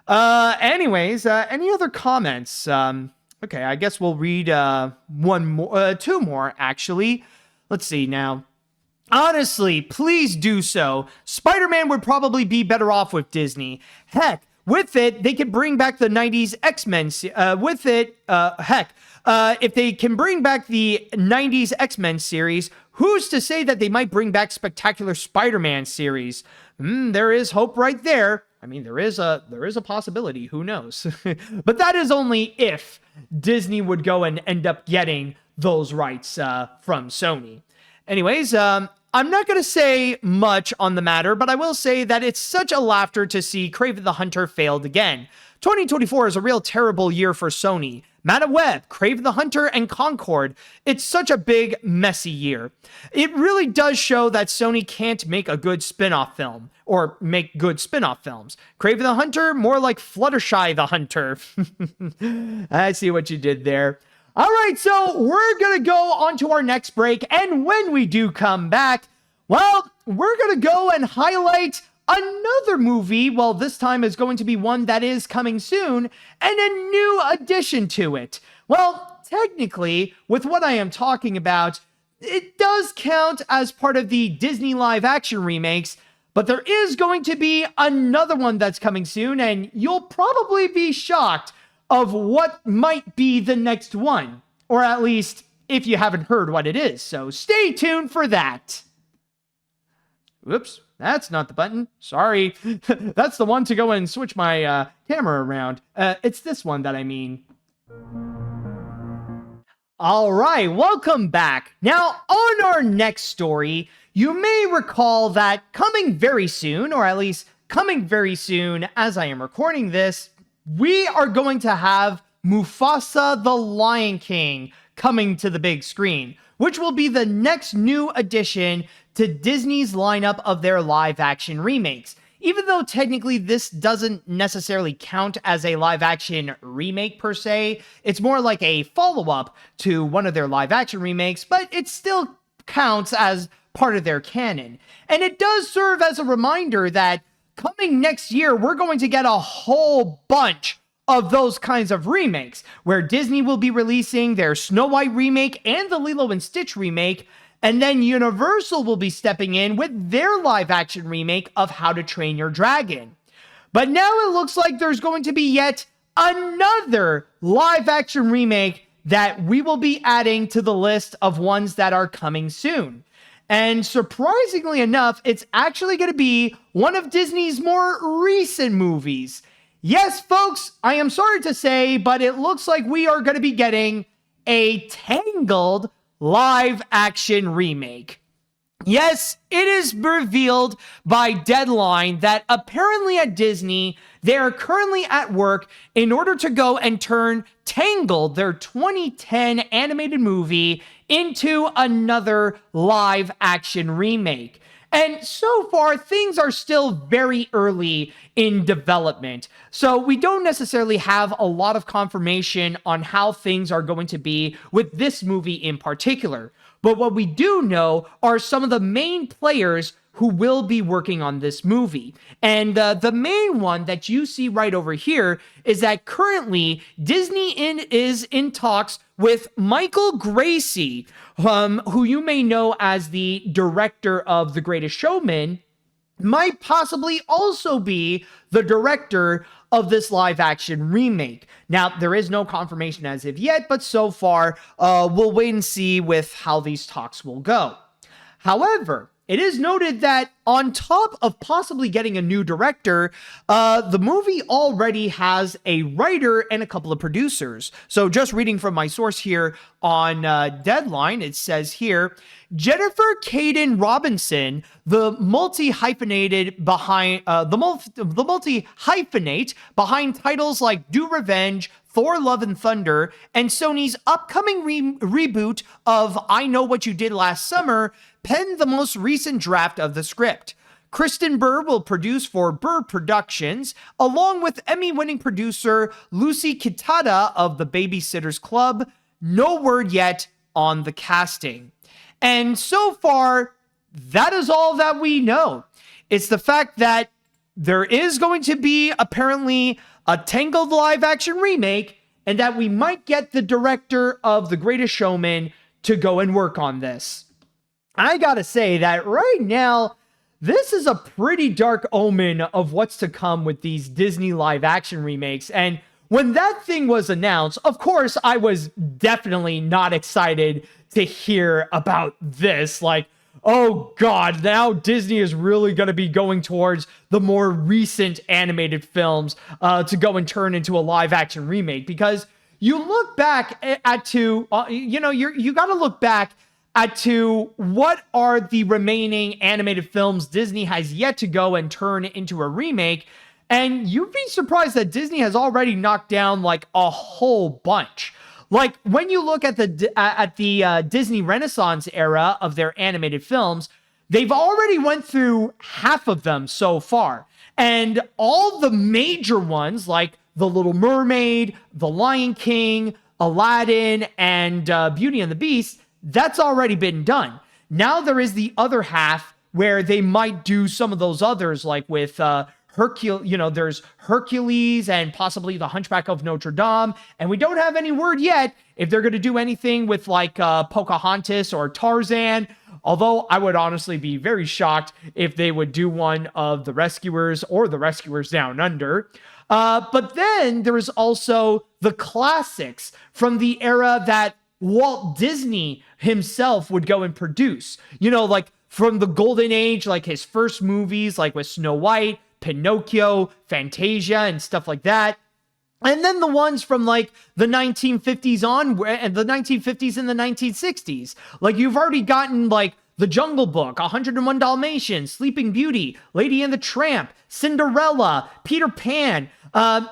Speaker 3: Anyways, any other comments? Okay, I guess we'll read two more, actually. Let's see now. Honestly, please do so. Spider-Man would probably be better off with Disney. Heck, with it, they could bring back the 90s X-Men. If they can bring back the 90s X-Men series, who's to say that they might bring back Spectacular Spider-Man series? There is hope right there. I mean, there is a possibility. Who knows? But that is only if Disney would go and end up getting those rights from Sony. Anyways, I'm not going to say much on the matter, but I will say that it's such a laughter to see Kraven the Hunter failed again. 2024 is a real terrible year for Sony. Madam Web, Kraven the Hunter, and Concord. It's such a big, messy year. It really does show that Sony can't make a good spin-off film, or make good spin-off films. Kraven the Hunter, more like Fluttershy the Hunter. I see what you did there. All right, so we're going to go on to our next break, and when we do come back, well, we're going to go and highlight another movie. Well, this time is going to be one that is coming soon, and a new addition to it. Well, technically, with what I am talking about, it does count as part of the Disney live-action remakes, but there is going to be another one that's coming soon, and you'll probably be shocked of what might be the next one, or at least if you haven't heard what it is. So stay tuned for that. Oops, that's not the button. Sorry. That's the one to go and switch my camera around. It's this one that I mean. All right, welcome back. Now, on our next story, you may recall that coming very soon, or at least coming very soon as I am recording this, we are going to have Mufasa the Lion King coming to the big screen, which will be the next new addition to Disney's lineup of their live-action remakes. Even though technically this doesn't necessarily count as a live-action remake per se, it's more like a follow-up to one of their live-action remakes, but it still counts as part of their canon. And it does serve as a reminder that coming next year, we're going to get a whole bunch of those kinds of remakes, where Disney will be releasing their Snow White remake and the Lilo and Stitch remake, and then Universal will be stepping in with their live-action remake of How to Train Your Dragon. But now it looks like there's going to be yet another live-action remake that we will be adding to the list of ones that are coming soon. And surprisingly enough, it's actually going to be one of Disney's more recent movies. Yes, folks, I am sorry to say, but it looks like we are going to be getting a Tangled live action remake. Yes, it is revealed by Deadline that apparently at Disney, they are currently at work in order to go and turn Tangled, their 2010 animated movie, into another live action remake. And so far, things are still very early in development. So we don't necessarily have a lot of confirmation on how things are going to be with this movie in particular. But what we do know are some of the main players who will be working on this movie. And the main one that you see right over here is that currently Disney is in talks with Michael Gracey, who you may know as the director of The Greatest Showman, might possibly also be the director of this live action remake. Now, there is no confirmation as of yet, but so far, we'll wait and see with how these talks will go. However, it is noted that on top of possibly getting a new director, the movie already has a writer and a couple of producers. So just reading from my source here on Deadline, it says here, Jennifer Caden Robinson, the multi-hyphenate behind titles like Do Revenge, Thor Love and Thunder, and Sony's upcoming reboot of I Know What You Did Last Summer, penned the most recent draft of the script. Kristen Burr will produce for Burr Productions, along with Emmy-winning producer Lucy Kittada of The Babysitters Club. No word yet on the casting. And so far, that is all that we know. It's the fact that there is going to be apparently a Tangled live action remake, and that we might get the director of The Greatest Showman to go and work on this. I gotta say that right now, this is a pretty dark omen of what's to come with these Disney live action remakes. And when that thing was announced, of course, I was definitely not excited to hear about this. Like, oh God, now Disney is really going to be going towards the more recent animated films to go and turn into a live action remake. Because you look back you got to look back to what are the remaining animated films Disney has yet to go and turn into a remake. And you'd be surprised that Disney has already knocked down like a whole bunch. Like when you look at the Disney Renaissance era of their animated films, they've already went through half of them so far. And all the major ones like The Little Mermaid, The Lion King, Aladdin, and Beauty and the Beast, that's already been done. Now there is the other half where they might do some of those others, like with there's Hercules and possibly The Hunchback of Notre Dame. And we don't have any word yet if they're going to do anything with like Pocahontas or Tarzan. Although I would honestly be very shocked if they would do one of The Rescuers or The Rescuers Down Under. But then there is also the classics from the era that Walt Disney himself would go and produce. You know, like from the golden age, like his first movies, like with Snow White, Pinocchio, Fantasia, and stuff like that. And then the ones from like the 1950s on, and the 1950s and the 1960s. Like you've already gotten like The Jungle Book, 101 Dalmatians, Sleeping Beauty, Lady and the Tramp, Cinderella, Peter Pan.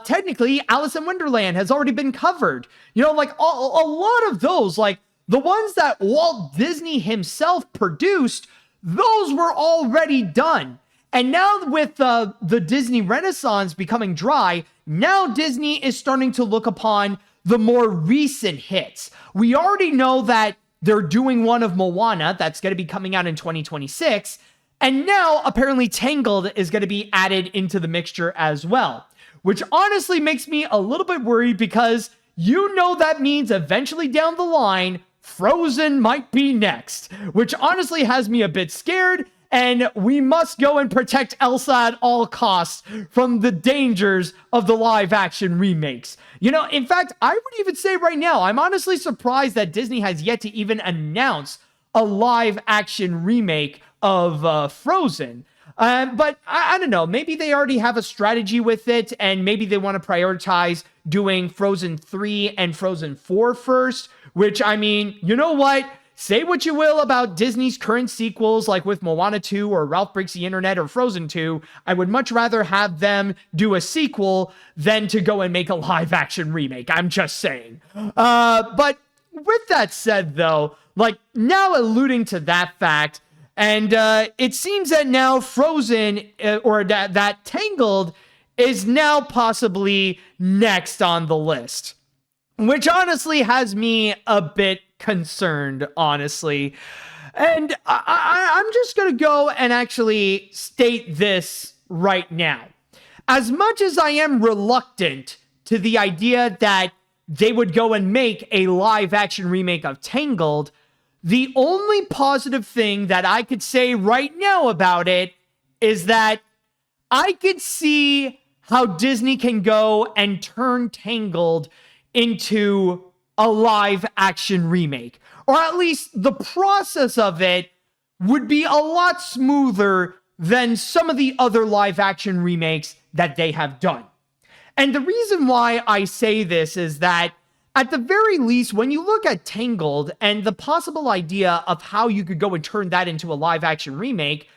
Speaker 3: Technically, Alice in Wonderland has already been covered. You know, like a lot of those, like the ones that Walt Disney himself produced, those were already done. And now with the Disney Renaissance becoming dry, now Disney is starting to look upon the more recent hits. We already know that they're doing one of Moana that's going to be coming out in 2026. And now apparently Tangled is going to be added into the mixture as well, which honestly makes me a little bit worried because you know that means eventually down the line, Frozen might be next, which honestly has me a bit scared. And we must go and protect Elsa at all costs from the dangers of the live action remakes. You know, in fact, I would even say right now, I'm honestly surprised that Disney has yet to even announce a live action remake of Frozen. But I don't know, maybe they already have a strategy with it, and maybe they want to prioritize doing Frozen 3 and Frozen 4 first, which, I mean, you know what? Say what you will about Disney's current sequels, like with Moana 2 or Ralph Breaks the Internet or Frozen 2. I would much rather have them do a sequel than to go and make a live action remake. I'm just saying. But with that said, though, like now alluding to that fact, and it seems that now Frozen, or that Tangled, is now possibly next on the list. Which honestly has me a bit concerned, honestly. And I'm just going to go and actually state this right now. As much as I am reluctant to the idea that they would go and make a live action remake of Tangled, the only positive thing that I could say right now about it is that I could see how Disney can go and turn Tangled into a live action remake. Or at least the process of it would be a lot smoother than some of the other live action remakes that they have done. And the reason why I say this is that at the very least, when you look at Tangled and the possible idea of how you could go and turn that into a live action remake,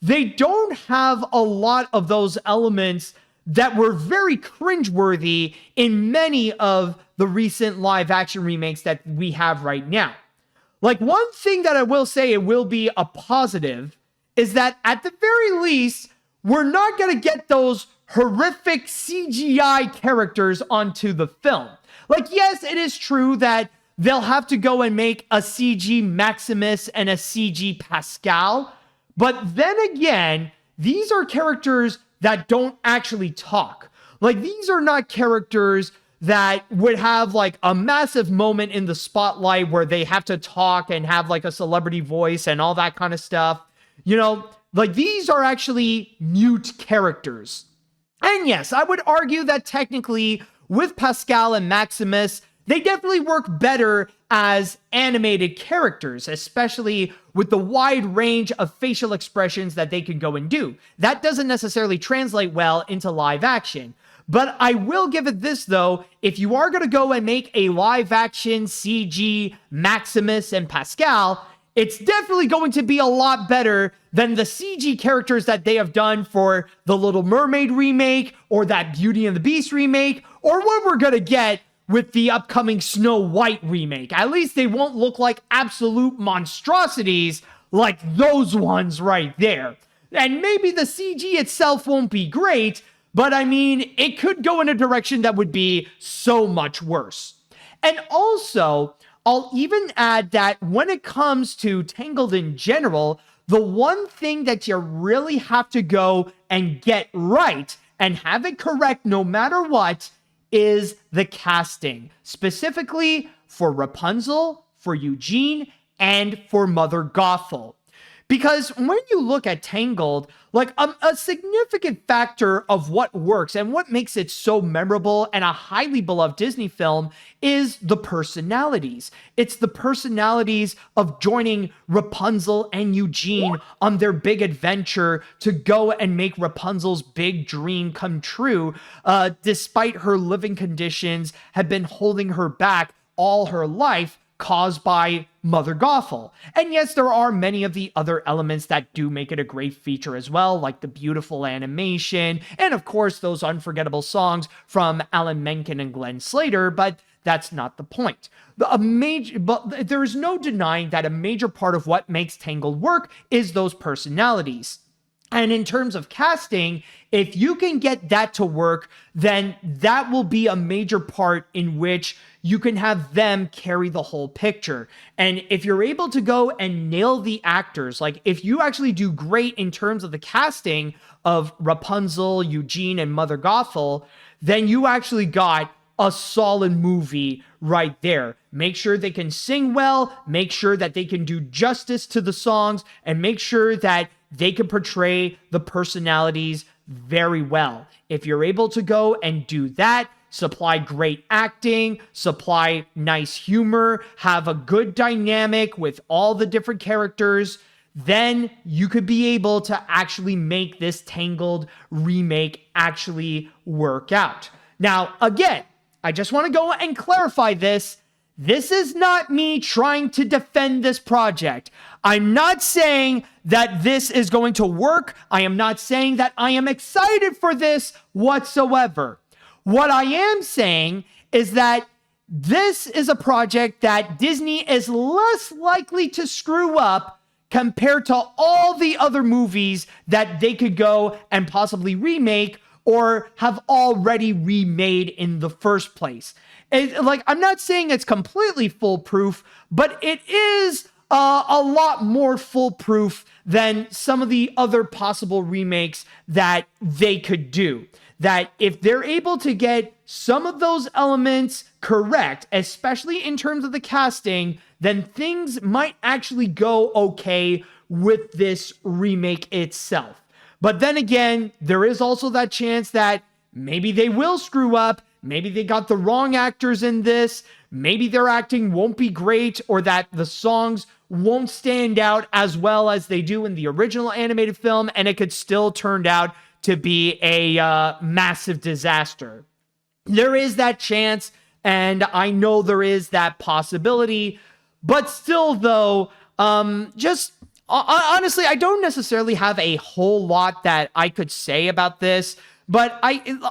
Speaker 3: they don't have a lot of those elements that were very cringeworthy in many of the recent live action remakes that we have right now. Like, one thing that I will say it will be a positive is that at the very least, we're not going to get those horrific CGI characters onto the film. Like, yes, it is true that they'll have to go and make a CG Maximus and a CG Pascal, but then again, these are characters that don't actually talk. Like, these are not characters that would have like a massive moment in the spotlight where they have to talk and have like a celebrity voice and all that kind of stuff. You know, like these are actually mute characters. And yes, I would argue that technically with Pascal and Maximus, they definitely work better as animated characters, especially with the wide range of facial expressions that they can go and do. That doesn't necessarily translate well into live action. But I will give it this, though. If you are going to go and make a live action CG Maximus and Pascal, it's definitely going to be a lot better than the CG characters that they have done for the Little Mermaid remake or that Beauty and the Beast remake, or what we're going to get with the upcoming Snow White remake. At least they won't look like absolute monstrosities like those ones right there. And maybe the CG itself won't be great, but I mean, it could go in a direction that would be so much worse. And also, I'll even add that when it comes to Tangled in general, the one thing that you really have to go and get right and have it correct no matter what is the casting, specifically for Rapunzel, for Eugene, and for Mother Gothel. Because when you look at Tangled, like a significant factor of what works and what makes it so memorable and a highly beloved Disney film is the personalities. It's the personalities of joining Rapunzel and Eugene on their big adventure to go and make Rapunzel's big dream come true, despite her living conditions have been holding her back all her life, caused by Mother Gothel. And yes, there are many of the other elements that do make it a great feature as well, like the beautiful animation, and of course those unforgettable songs from Alan Menken and Glenn Slater, but that's not the point. But there is no denying that a major part of what makes Tangled work is those personalities. And in terms of casting, if you can get that to work, then that will be a major part in which you can have them carry the whole picture. And if you're able to go and nail the actors, like if you actually do great in terms of the casting of Rapunzel, Eugene, and Mother Gothel, then you actually got a solid movie right there. Make sure they can sing well, make sure that they can do justice to the songs, and make sure that they can portray the personalities very well. If you're able to go and do that, supply great acting, supply nice humor, have a good dynamic with all the different characters, then you could be able to actually make this Tangled remake actually work out. Now, again, I just want to go and clarify this. This is not me trying to defend this project. I'm not saying that this is going to work. I am not saying that I am excited for this whatsoever. What I am saying is that this is a project that Disney is less likely to screw up compared to all the other movies that they could go and possibly remake or have already remade in the first place. I'm not saying it's completely foolproof, but it is a lot more foolproof than some of the other possible remakes that they could do. That if they're able to get some of those elements correct, especially in terms of the casting, then things might actually go okay with this remake itself. But then again, there is also that chance that maybe they will screw up. Maybe they got the wrong actors in this. Maybe their acting won't be great, or that the songs won't stand out as well as they do in the original animated film, and it could still turn out to be a massive disaster. There is that chance, and I know there is that possibility. But still, though, honestly, I don't necessarily have a whole lot that I could say about this. But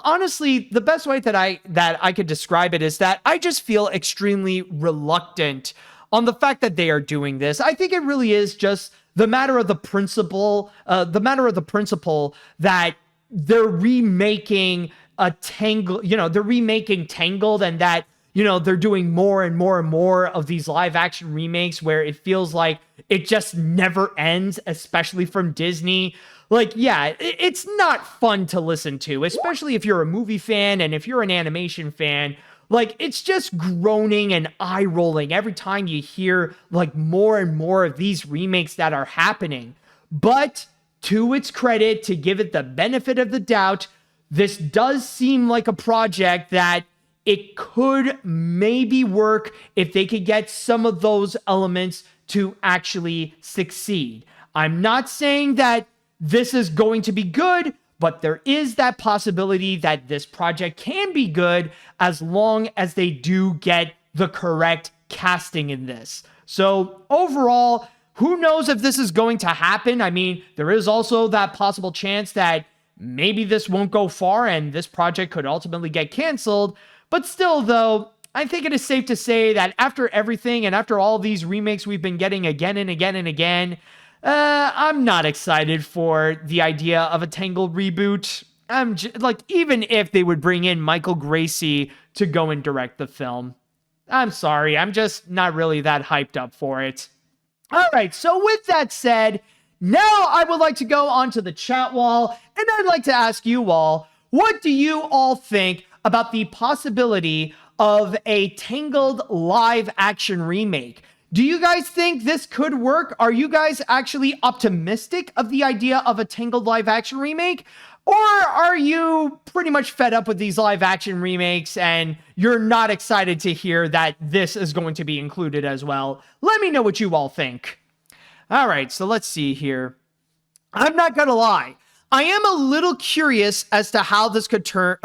Speaker 3: honestly, the best way that I could describe it is that I just feel extremely reluctant on the fact that they are doing this. I think it really is just the matter of the principle that they're remaking they're remaking Tangled, and that, they're doing more and more and more of these live action remakes where it feels like it just never ends, especially from Disney. It's not fun to listen to, especially if you're a movie fan and if you're an animation fan. It's just groaning and eye rolling every time you hear more and more of these remakes that are happening. But to its credit, to give it the benefit of the doubt, this does seem like a project that it could maybe work if they could get some of those elements to actually succeed. I'm not saying that this is going to be good, but there is that possibility that this project can be good as long as they do get the correct casting in this. So overall, who knows if this is going to happen? I mean, there is also that possible chance that maybe this won't go far and this project could ultimately get canceled. But still, though, I think it is safe to say that after everything and after all these remakes we've been getting again and again and again, I'm not excited for the idea of a Tangled reboot. Even if they would bring in Michael Gracey to go and direct the film, I'm sorry, I'm just not really that hyped up for it. All right, so with that said, now I would like to go onto the chat wall, and I'd like to ask you all, what do you all think about the possibility of a Tangled live action remake? Do you guys think this could work? Are you guys actually optimistic of the idea of a Tangled live action remake? Or are you pretty much fed up with these live action remakes and you're not excited to hear that this is going to be included as well? Let me know what you all think. All right, so let's see here. I'm not gonna lie, I am a little curious as to how this could turn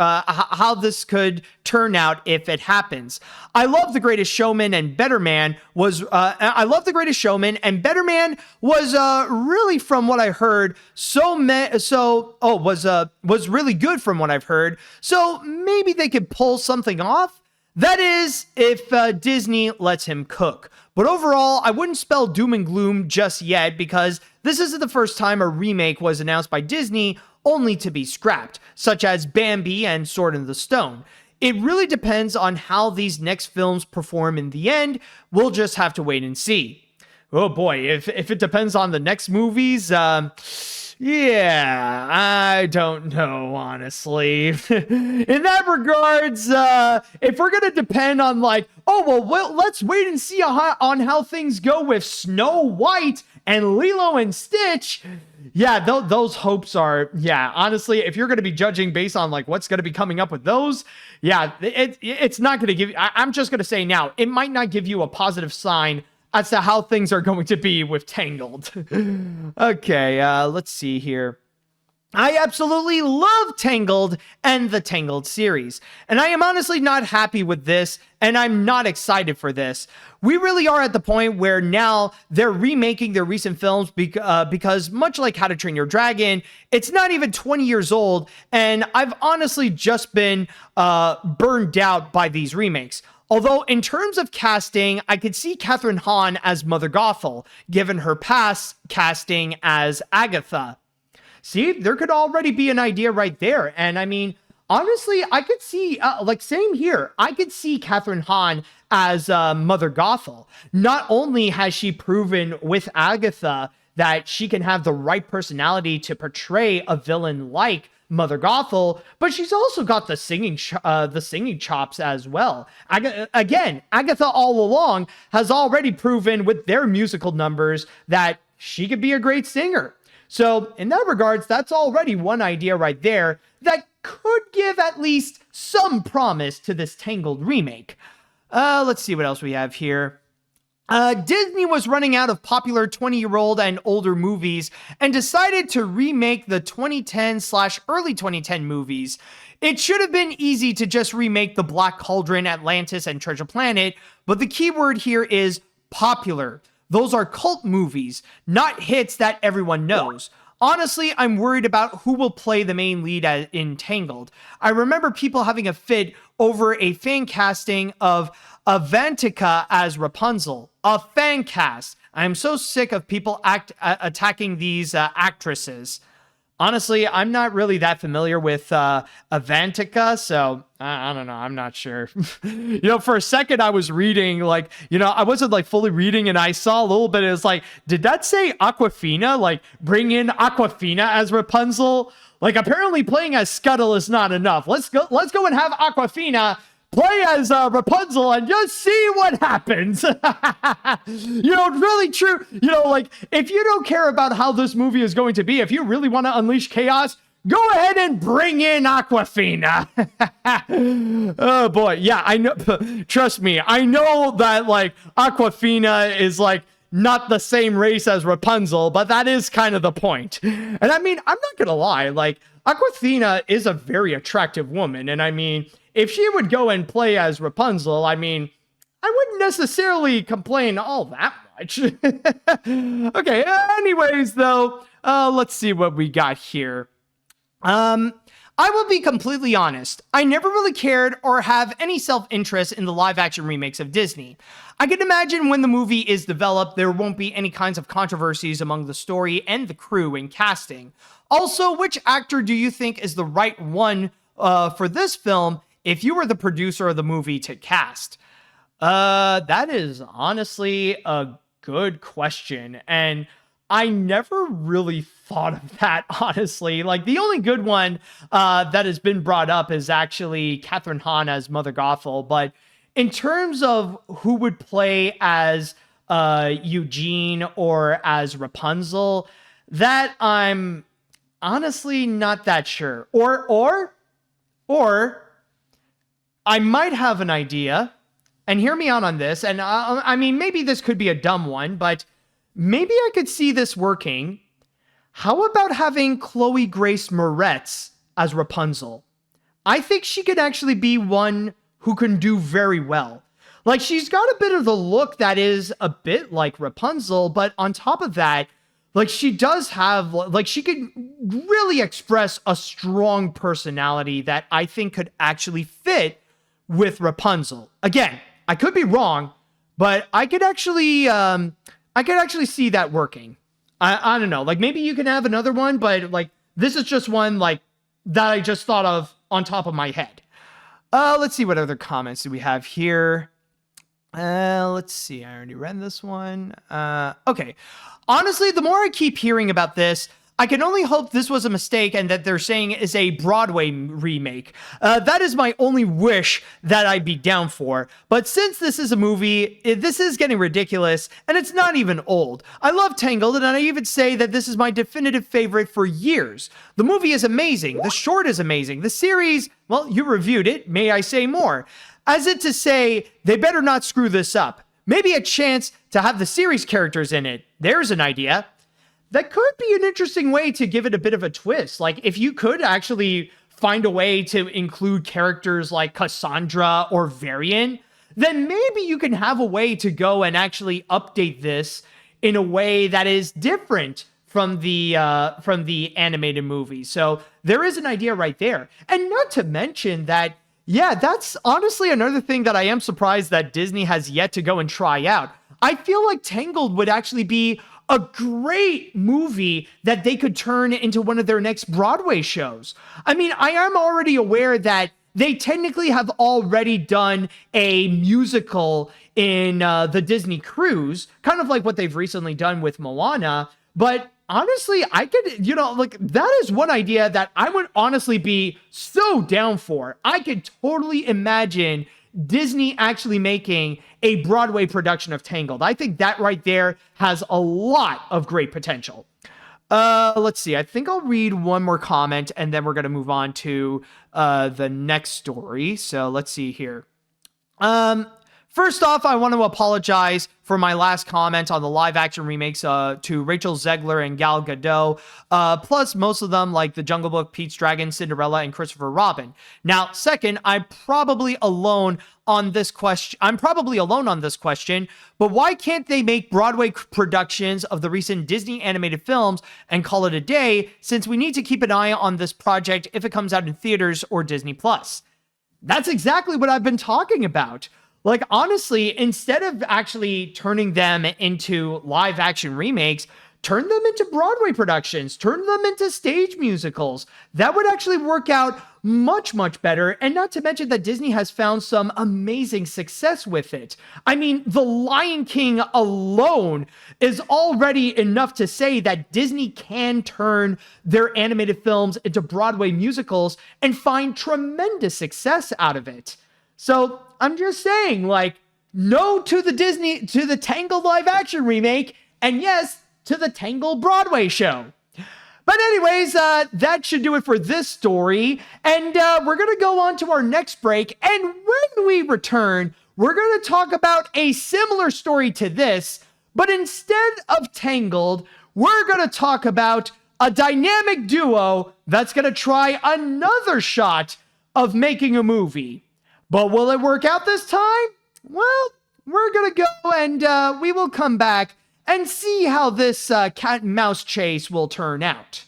Speaker 3: out if it happens. I love The Greatest Showman, and Better Man was really, from what I heard, was really good from what I've heard. So maybe they could pull something off. That is, if Disney lets him cook. But overall, I wouldn't spell doom and gloom just yet, because this isn't the first time a remake was announced by Disney only to be scrapped, such as Bambi and Sword in the Stone. It really depends on how these next films perform in the end. We'll just have to wait and see. Oh boy, if it depends on the next movies, yeah, I don't know, honestly. In that regards, if we're going to depend on let's wait and see on how things go with Snow White and Lilo and Stitch, Yeah, those hopes are, yeah, honestly, if you're going to be judging based on like what's going to be coming up with those, yeah, it's not going to give you, I'm just going to say now, it might not give you a positive sign as to how things are going to be with Tangled. Okay, let's see here. I absolutely love Tangled and the Tangled series, and I am honestly not happy with this, and I'm not excited for this. We really are at the point where now they're remaking their recent films because much like How to Train Your Dragon, it's not even 20 years old, and I've honestly just been burned out by these remakes. Although in terms of casting, I could see Kathryn Hahn as Mother Gothel, given her past casting as Agatha. See, there could already be an idea right there. And I mean, honestly, I could see, same here. I could see Kathryn Hahn as Mother Gothel. Not only has she proven with Agatha that she can have the right personality to portray a villain like Mother Gothel, but she's also got the singing chops as well. Agatha all along has already proven with their musical numbers that she could be a great singer. So in that regards, that's already one idea right there that could give at least some promise to this Tangled remake. Let's see what else we have here. Disney was running out of popular 20-year-old and older movies and decided to remake the 2010/early 2010 movies. It should have been easy to just remake The Black Cauldron, Atlantis, and Treasure Planet, but the key word here is popular. Those are cult movies, not hits that everyone knows. Honestly, I'm worried about who will play the main lead in Tangled. I remember people having a fit over a fan casting of Avantika as Rapunzel. A fan cast. I'm so sick of people attacking these actresses. Honestly, I'm not really that familiar with Avantika, so I don't know. I'm not sure. For a second, I was reading, I wasn't fully reading, and I saw a little bit. It was like, did that say Aquafina? Bring in Aquafina as Rapunzel? Apparently playing as Scuttle is not enough. Let's go and have Aquafina play as Rapunzel and just see what happens. Really true. If you don't care about how this movie is going to be, if you really want to unleash chaos, go ahead and bring in Aquafina. Oh boy. Yeah, I know. Trust me. I know that Aquafina is not the same race as Rapunzel, but that is kind of the point. And I mean, I'm not going to lie. Aquafina is a very attractive woman. And I mean, if she would go and play as Rapunzel, I mean, I wouldn't necessarily complain all that much. Okay, anyways, though, let's see what we got here. I will be completely honest. I never really cared or have any self-interest in the live-action remakes of Disney. I can imagine when the movie is developed, there won't be any kinds of controversies among the story and the crew in casting. Also, which actor do you think is the right one for this film if you were the producer of the movie to cast? That is honestly a good question. And I never really thought of that, honestly. The only good one that has been brought up is actually Kathryn Hahn as Mother Gothel. But in terms of who would play as Eugene or as Rapunzel, that I'm honestly not that sure. Or I might have an idea, and hear me out on this, and I mean, maybe this could be a dumb one, but maybe I could see this working. How about having Chloe Grace Moretz as Rapunzel? I think she could actually be one who can do very well. She's got a bit of the look that is a bit like Rapunzel, but on top of that, she does have, she could really express a strong personality that I think could actually fit with Rapunzel. Again, I could be wrong, but I could actually see that working. I don't know. Maybe you can have another one, but this is just one that I just thought of on top of my head. Let's see what other comments do we have here. Let's see. I already read this one. Okay. Honestly, the more I keep hearing about this, I can only hope this was a mistake and that they're saying is a Broadway remake. That is my only wish that I'd be down for. But since this is a movie, this is getting ridiculous, and it's not even old. I love Tangled, and I even say that this is my definitive favorite for years. The movie is amazing. The short is amazing. The series, well, you reviewed it. May I say more? As it to say, they better not screw this up. Maybe a chance to have the series characters in it. There's an idea. That could be an interesting way to give it a bit of a twist. Like, if you could actually find a way to include characters like Cassandra or Varian, then maybe you can have a way to go and actually update this in a way that is different from the animated movie. So there is an idea right there. And not to mention that, yeah, that's honestly another thing that I am surprised that Disney has yet to go and try out. I feel like Tangled would actually be a great movie that they could turn into one of their next Broadway shows. I mean, I am already aware that they technically have already done a musical in the Disney Cruise, kind of like what they've recently done with Moana. But honestly, I could, like, that is one idea that I would honestly be so down for. I could totally imagine Disney actually making a Broadway production of Tangled. I think that right there has a lot of great potential. Let's see. I think I'll read one more comment and then we're going to move on to the next story. So let's see here. First off, I want to apologize for my last comment on the live action remakes to Rachel Zegler and Gal Gadot, plus most of them like The Jungle Book, Pete's Dragon, Cinderella, and Christopher Robin. Now, second, I'm probably alone on this question, but why can't they make Broadway productions of the recent Disney animated films and call it a day, since we need to keep an eye on this project if it comes out in theaters or Disney+. That's exactly what I've been talking about. Like, honestly, instead of actually turning them into live action remakes, turn them into Broadway productions, turn them into stage musicals. That would actually work out much, much better. And not to mention that Disney has found some amazing success with it. I mean, The Lion King alone is already enough to say that Disney can turn their animated films into Broadway musicals and find tremendous success out of it. So I'm just saying, like, no to the Tangled live action remake, and yes to the Tangled Broadway show. But anyways, that should do it for this story. And we're going to go on to our next break. And when we return, we're going to talk about a similar story to this, but instead of Tangled, we're going to talk about a dynamic duo that's going to try another shot of making a movie. But will it work out this time? Well, we're going to go and we will come back and see how this cat and mouse chase will turn out.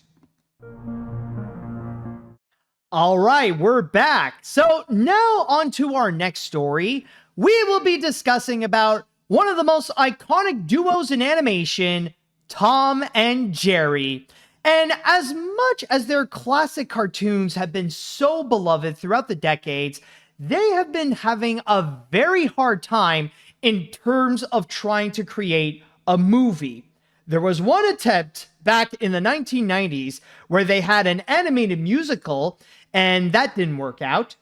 Speaker 3: All right, we're back. So now on to our next story. We will be discussing about one of the most iconic duos in animation, Tom and Jerry. And as much as their classic cartoons have been so beloved throughout the decades, they have been having a very hard time in terms of trying to create a movie. There was one attempt back in the 1990s where they had an animated musical, and that didn't work out.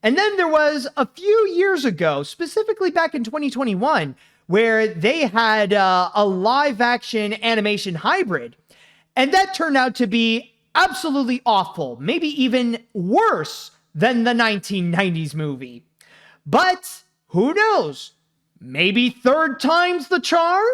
Speaker 3: And then there was a few years ago, specifically back in 2021, where they had a live action animation hybrid. And that turned out to be absolutely awful, maybe even worse than the 1990s movie. But who knows? Maybe third time's the charm?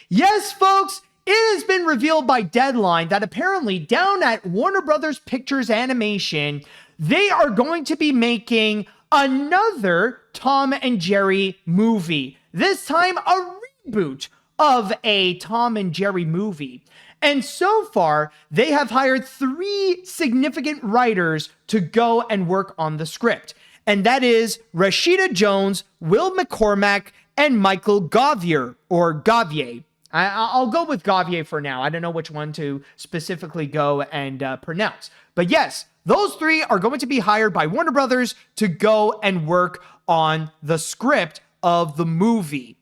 Speaker 3: Yes, folks, it has been revealed by Deadline that apparently down at Warner Brothers Pictures Animation, they are going to be making another Tom and Jerry movie. This time a reboot of a Tom and Jerry movie. And so far, they have hired 3 significant writers to go and work on the script. And that is Rashida Jones, Will McCormack, and Michael Govier, or Govier. I'll go with Govier for now. I don't know which one to specifically go and pronounce. But yes, those 3 are going to be hired by Warner Brothers to go and work on the script of the movie.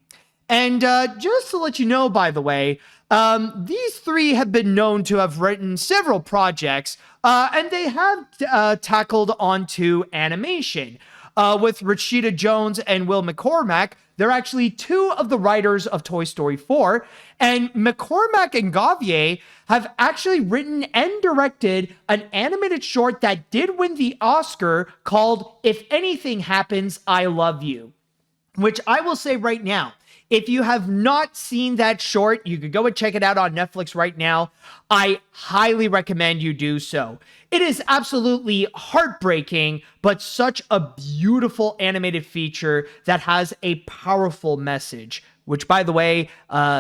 Speaker 3: And just to let you know, by the way, these three have been known to have written several projects, and they have tackled onto animation. With Rashida Jones and Will McCormack, they're actually two of the writers of Toy Story 4, and McCormack and Govier have actually written and directed an animated short that did win the Oscar called If Anything Happens, I Love You, which I will say right now, if you have not seen that short, you could go and check it out on Netflix right now. I highly recommend you do so. It is absolutely heartbreaking, but such a beautiful animated feature that has a powerful message, which, by the way,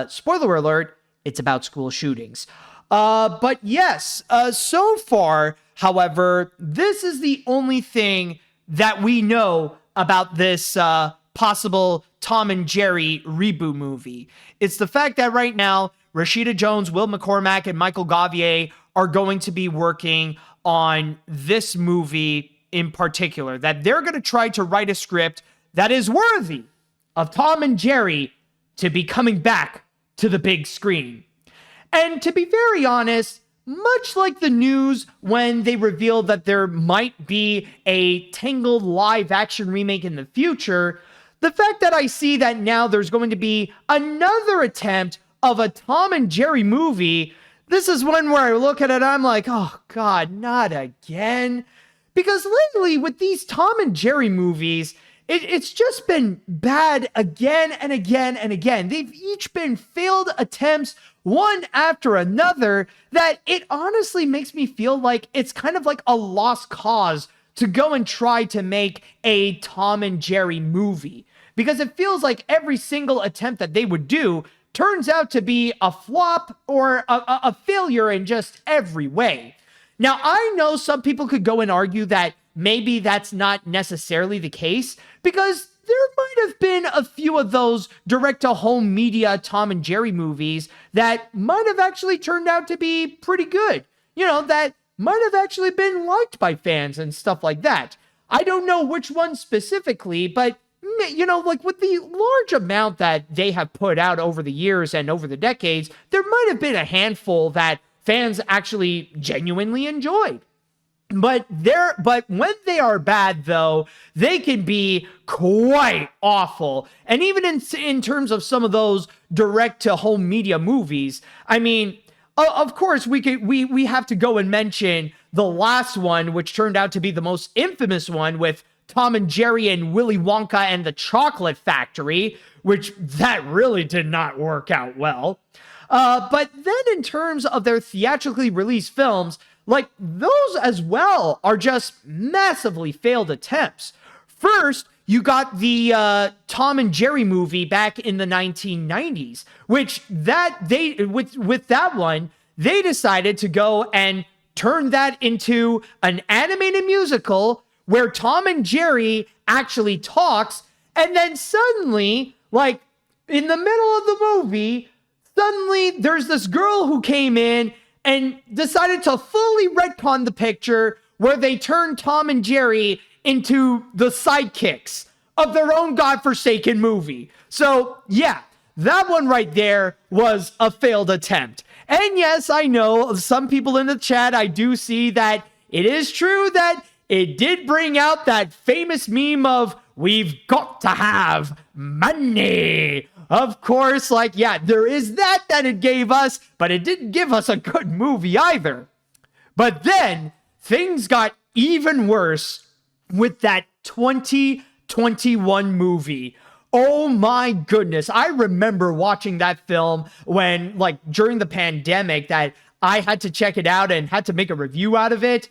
Speaker 3: spoiler alert, it's about school shootings. But yes, so far, however, this is the only thing that we know about this possible Tom and Jerry reboot movie. It's the fact that right now, Rashida Jones, Will McCormack, and Michael Govier are going to be working on this movie in particular, that they're going to try to write a script that is worthy of Tom and Jerry to be coming back to the big screen. And to be very honest, much like the news when they revealed that there might be a Tangled live action remake in the future, the fact that I see that now there's going to be another attempt of a Tom and Jerry movie, this is one where I look at it, I'm like, oh God, not again. Because lately with these Tom and Jerry movies, it's just been bad again and again and again. They've each been failed attempts, one after another, that it honestly makes me feel like it's kind of like a lost cause to go and try to make a Tom and Jerry movie. Because it feels like every single attempt that they would do turns out to be a flop or a failure in just every way. Now, I know some people could go and argue that maybe that's not necessarily the case, because there might have been a few of those direct-to-home media Tom and Jerry movies that might have actually turned out to be pretty good. You know, that might have actually been liked by fans and stuff like that. I don't know which one specifically, but you know, like with the large amount that they have put out over the years and over the decades, there might have been a handful that fans actually genuinely enjoyed. But when they are bad, though, they can be quite awful. And even in terms of some of those direct-to-home media movies, I mean, of course, we have to go and mention the last one, which turned out to be the most infamous one, with Tom and Jerry and Willy Wonka and the Chocolate Factory, which that really did not work out well. But then in terms of their theatrically released films, like those as well are just massively failed attempts. First, you got the Tom and Jerry movie back in the 1990s, which with that one, they decided to go and turn that into an animated musical where Tom and Jerry actually talks, and then suddenly, like, in the middle of the movie, suddenly there's this girl who came in and decided to fully retcon the picture where they turned Tom and Jerry into the sidekicks of their own godforsaken movie. So, yeah, that one right there was a failed attempt. And yes, I know some people in the chat, I do see that it is true that it did bring out that famous meme of, we've got to have money. Of course, like, yeah, there is that it gave us, but it didn't give us a good movie either. But then things got even worse with that 2021 movie. Oh my goodness. I remember watching that film when, like, during the pandemic that I had to check it out and had to make a review out of it.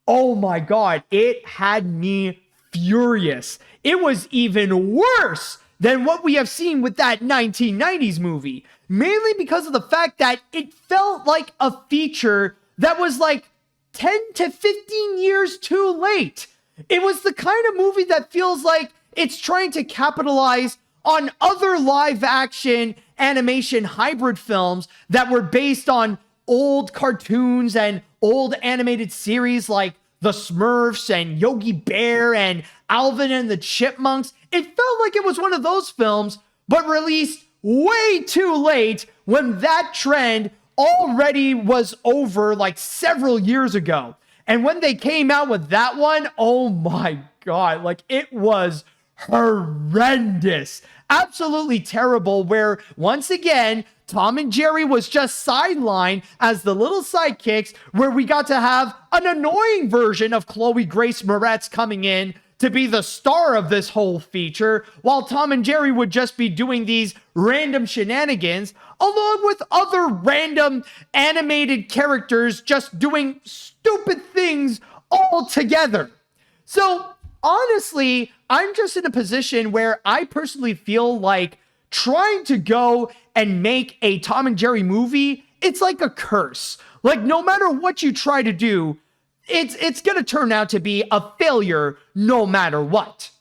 Speaker 3: Oh my God, it had me furious. It was even worse than what we have seen with that 1990s movie, mainly because of the fact that it felt like a feature that was like 10 to 15 years too late. It was the kind of movie that feels like it's trying to capitalize on other live action animation hybrid films that were based on old cartoons and old animated series like The Smurfs and Yogi Bear and Alvin and the Chipmunks. It felt like it was one of those films, but released way too late when that trend already was over like several years ago. And when they came out with that one, oh my God, like it was horrendous. Absolutely terrible, where once again, Tom and Jerry was just sidelined as the little sidekicks, where we got to have an annoying version of Chloe Grace Moretz coming in to be the star of this whole feature, while Tom and Jerry would just be doing these random shenanigans, along with other random animated characters just doing stupid things all together. So honestly, I'm just in a position where I personally feel like trying to go and make a Tom and Jerry movie, it's like a curse. Like no matter what you try to do, it's going to turn out to be a failure no matter what.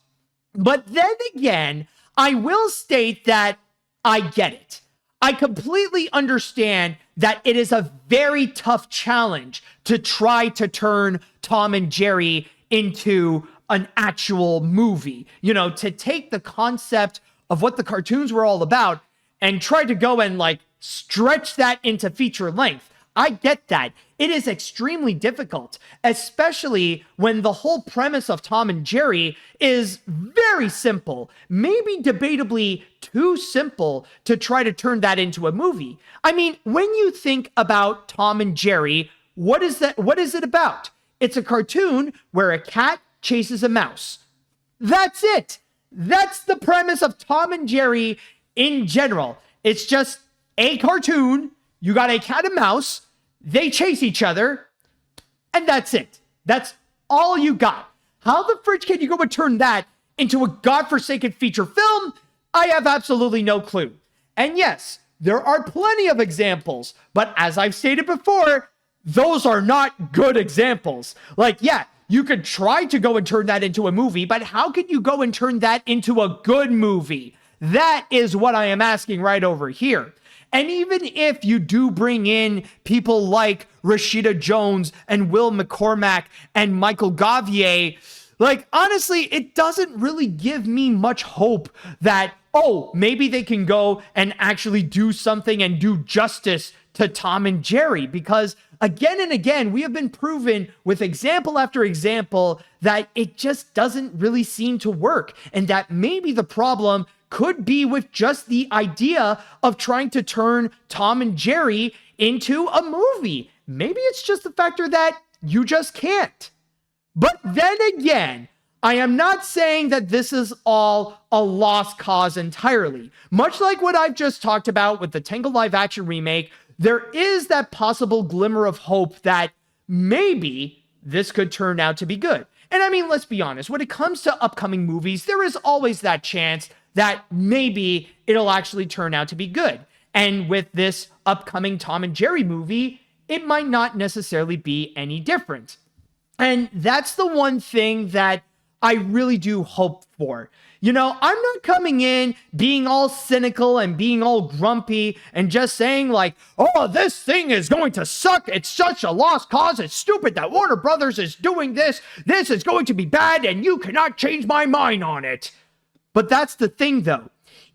Speaker 3: But then again, I will state that I get it. I completely understand that it is a very tough challenge to try to turn Tom and Jerry into an actual movie. You know, to take the concept of what the cartoons were all about and try to go and like stretch that into feature length. I get that. It is extremely difficult, especially when the whole premise of Tom and Jerry is very simple, maybe debatably too simple to try to turn that into a movie. I mean, when you think about Tom and Jerry, what is that? What is it about? It's a cartoon where a cat chases a mouse. That's it. That's the premise of Tom and Jerry in general. It's just a cartoon. You got a cat and mouse. They chase each other, and that's it. That's all you got. How the fridge can you go and turn that into a godforsaken feature film? I have absolutely no clue. And yes, there are plenty of examples, but as I've stated before, those are not good examples. Like, yeah, you could try to go and turn that into a movie, but how can you go and turn that into a good movie? That is what I am asking right over here. And even if you do bring in people like Rashida Jones and McCormack and Michael Govier, like, honestly, it doesn't really give me much hope that, oh, maybe they can go and actually do something and do justice to Tom and Jerry. Because again and again, we have been proven with example after example that it just doesn't really seem to work. And that maybe the problem could be with just the idea of trying to turn Tom and Jerry into a movie. Maybe it's just the factor that you just can't. But then again, I am not saying that this is all a lost cause entirely. Much like what I've just talked about with the Tangled live action remake, there is that possible glimmer of hope that maybe this could turn out to be good. And I mean, let's be honest, when it comes to upcoming movies, there is always that chance that maybe it'll actually turn out to be good. And with this upcoming Tom and Jerry movie, it might not necessarily be any different. And that's the one thing that I really do hope for. You know, I'm not coming in being all cynical and being all grumpy and just saying like, oh, this thing is going to suck. It's such a lost cause. It's stupid that Warner Brothers is doing this. This is going to be bad and you cannot change my mind on it. But that's the thing, though.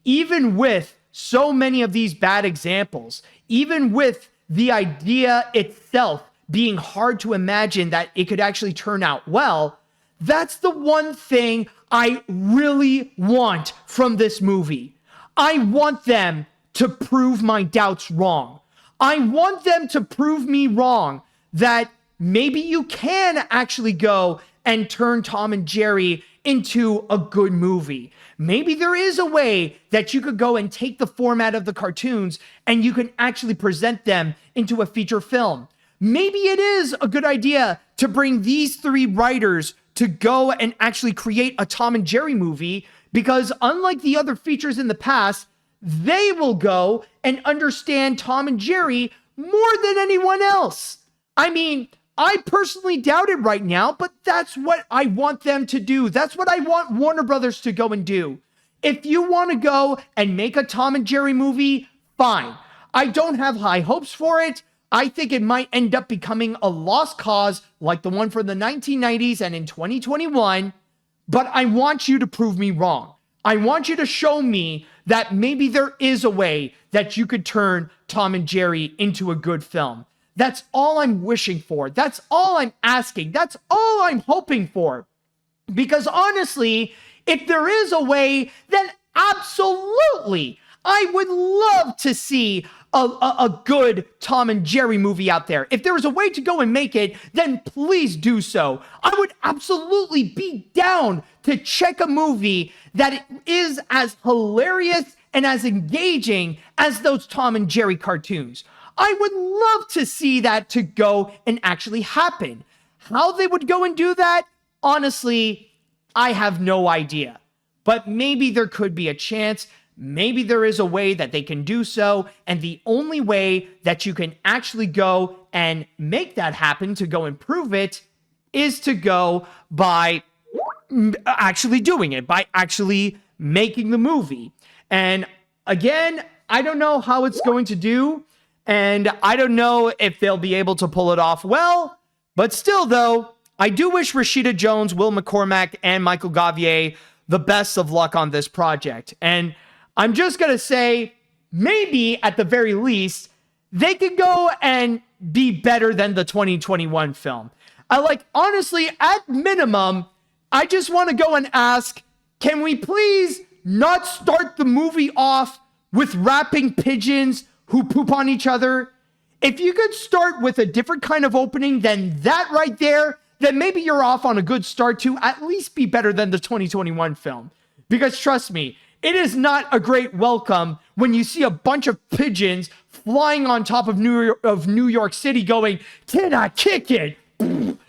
Speaker 3: Even with so many of these bad examples, even with the idea itself being hard to imagine that it could actually turn out well, that's the one thing I really want from this movie. I want them to prove my doubts wrong. I want them to prove me wrong that maybe you can actually go and turn Tom and Jerry into a good movie. Maybe there is a way that you could go and take the format of the cartoons and you can actually present them into a feature film. Maybe it is a good idea to bring these three writers to go and actually create a Tom and Jerry movie, because unlike the other features in the past, they will go and understand Tom and Jerry more than anyone else. I mean, I personally doubt it right now, but that's what I want them to do. That's what I want Warner Brothers to go and do. If you want to go and make a Tom and Jerry movie, fine. I don't have high hopes for it. I think it might end up becoming a lost cause like the one from the 1990s and in 2021, but I want you to prove me wrong. I want you to show me that maybe there is a way that you could turn Tom and Jerry into a good film. That's all I'm wishing for. That's all I'm asking. That's all I'm hoping for. Because honestly, if there is a way, then absolutely, I would love to see a good Tom and Jerry movie out there. If there was a way to go and make it, then please do so. I would absolutely be down to check a movie that is as hilarious and as engaging as those Tom and Jerry cartoons. I would love to see that to go and actually happen. How they would go and do that, honestly, I have no idea. But maybe there could be a chance. Maybe there is a way that they can do so, and the only way that you can actually go and make that happen, to go and prove it, is to go by actually doing it, by actually making the movie. And again, I don't know how it's going to do, and I don't know if they'll be able to pull it off well, but still though, I do wish Rashida Jones, Will McCormack, and Michael Govier the best of luck on this project. And I'm just going to say, maybe at the very least, they could go and be better than the 2021 film. Honestly, at minimum, I just want to go and ask, can we please not start the movie off with rapping pigeons who poop on each other? If you could start with a different kind of opening than that right there, then maybe you're off on a good start to at least be better than the 2021 film. Because trust me, it is not a great welcome when you see a bunch of pigeons flying on top of New York City going, "Can I kick it?"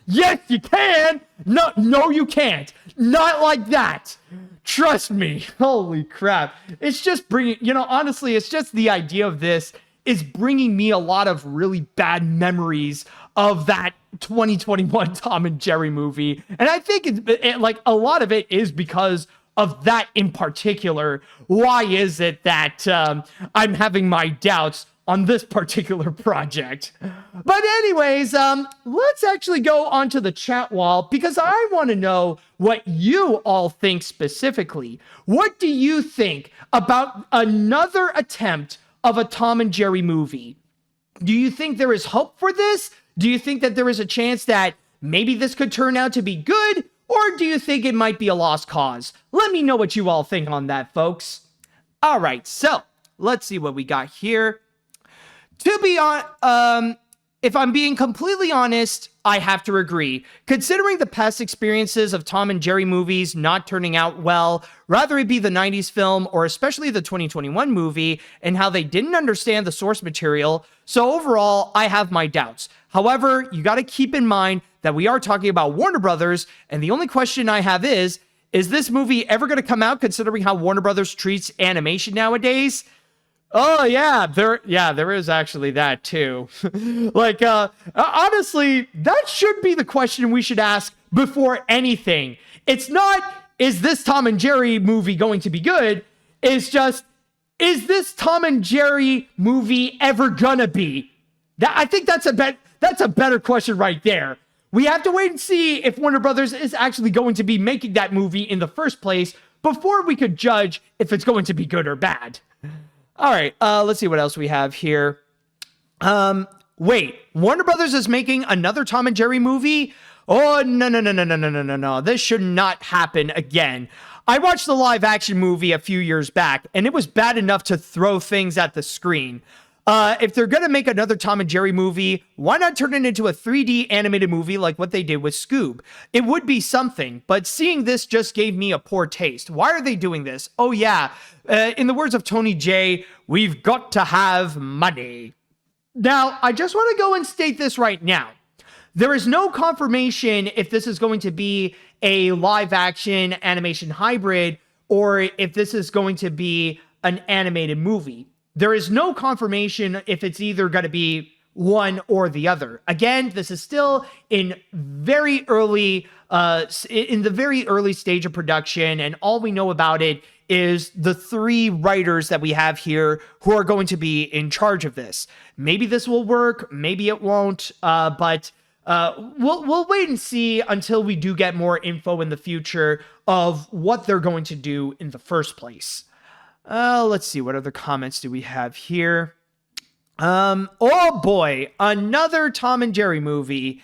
Speaker 3: Yes, you can. No, you can't. Not like that. Trust me. Holy crap. It's just honestly, it's just the idea of this is bringing me a lot of really bad memories of that 2021 Tom and Jerry movie. And I think a lot of it is because of that in particular. Why is it that I'm having my doubts on this particular project? But anyways, let's actually go onto the chat wall, because I want to know what you all think specifically. What do you think about another attempt of a Tom and Jerry movie? Do you think there is hope for this? Do you think that there is a chance that maybe this could turn out to be good? Or do you think it might be a lost cause? Let me know what you all think on that, folks. All right, so let's see what we got here. To be on, if I'm being completely honest, I have to agree. Considering the past experiences of Tom and Jerry movies not turning out well, rather it be the 90s film or especially the 2021 movie, and how they didn't understand the source material, so overall, I have my doubts. However, you got to keep in mind that we are talking about Warner Brothers, and the only question I have is this movie ever going to come out, considering how Warner Brothers treats animation nowadays? Oh yeah, there is actually that too. Honestly, that should be the question we should ask before anything. It's not, is this Tom and Jerry movie going to be good? It's just, is this Tom and Jerry movie ever gonna be? I think that's a better question right there. We have to wait and see if Warner Brothers is actually going to be making that movie in the first place before we could judge if it's going to be good or bad. All right, let's see what else we have here. Wait, Warner Brothers is making another Tom and Jerry movie? Oh, no. This should not happen again. I watched the live action movie a few years back, and it was bad enough to throw things at the screen. If they're going to make another Tom and Jerry movie, why not turn it into a 3D animated movie like what they did with Scoob? It would be something, but seeing this just gave me a poor taste. Why are they doing this? Oh yeah, in the words of Tony J, we've got to have money. Now, I just want to go and state this right now. There is no confirmation if this is going to be a live action animation hybrid or if this is going to be an animated movie. There is no confirmation if it's either going to be one or the other. Again, this is still in the very early stage of production, and all we know about it is the 3 writers that we have here who are going to be in charge of this. Maybe this will work, maybe it won't, but we'll wait and see until we do get more info in the future of what they're going to do in the first place. Let's see, what other comments do we have here? Oh boy, another Tom and Jerry movie.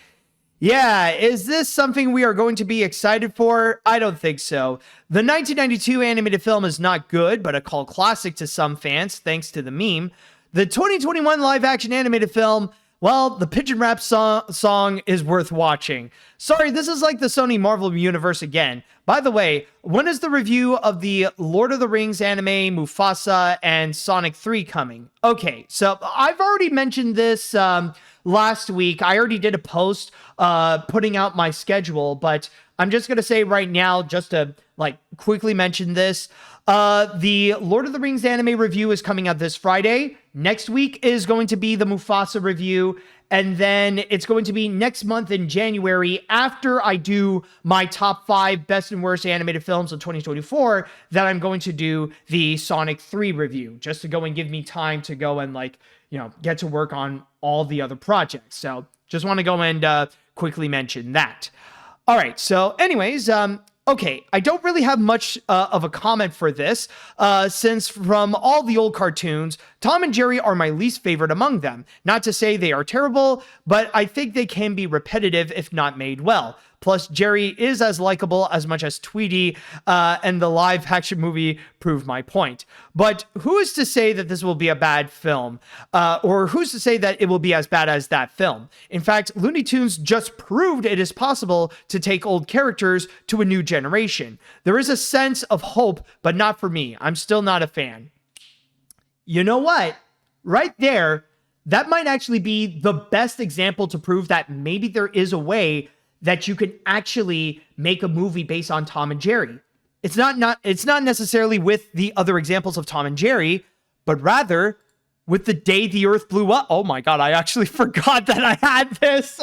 Speaker 3: Yeah, is this something we are going to be excited for? I don't think so. The 1992 animated film is not good, but a cult classic to some fans, thanks to the meme. The 2021 live-action animated film, well, the Pigeon Rap song is worth watching. Sorry, this is like the Sony Marvel universe again. By the way, when is the review of the Lord of the Rings anime, Mufasa, and Sonic 3 coming? Okay, so I've already mentioned this last week. I already did a post putting out my schedule, but I'm just going to say right now, just to like quickly mention this. The Lord of the Rings anime review is coming out this Friday. Next week is going to be the Mufasa review. And then it's going to be next month in January, after I do my top 5 best and worst animated films of 2024, that I'm going to do the Sonic 3 review, just to go and give me time to go and get to work on all the other projects. So just want to go and quickly mention that. All right. So anyways, okay, I don't really have much of a comment for this, since from all the old cartoons, Tom and Jerry are my least favorite among them. Not to say they are terrible, but I think they can be repetitive if not made well. Plus, Jerry is as likable as much as Tweety, and the live-action movie proved my point. But who is to say that this will be a bad film? Or who's to say that it will be as bad as that film? In fact, Looney Tunes just proved it is possible to take old characters to a new generation. There is a sense of hope, but not for me. I'm still not a fan. You know what? Right there, that might actually be the best example to prove that maybe there is a way that you can actually make a movie based on Tom and Jerry. It's not necessarily with the other examples of Tom and Jerry, but rather with The Day the Earth Blew Up. Oh my God, I actually forgot that I had this.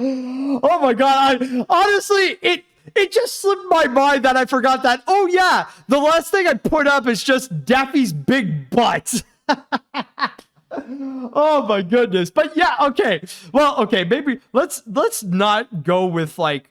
Speaker 3: Oh my God, honestly, it just slipped my mind that I forgot that. Oh yeah, the last thing I put up is just Daffy's big butt. Oh my goodness. But yeah, okay. Well, okay, maybe let's not go with like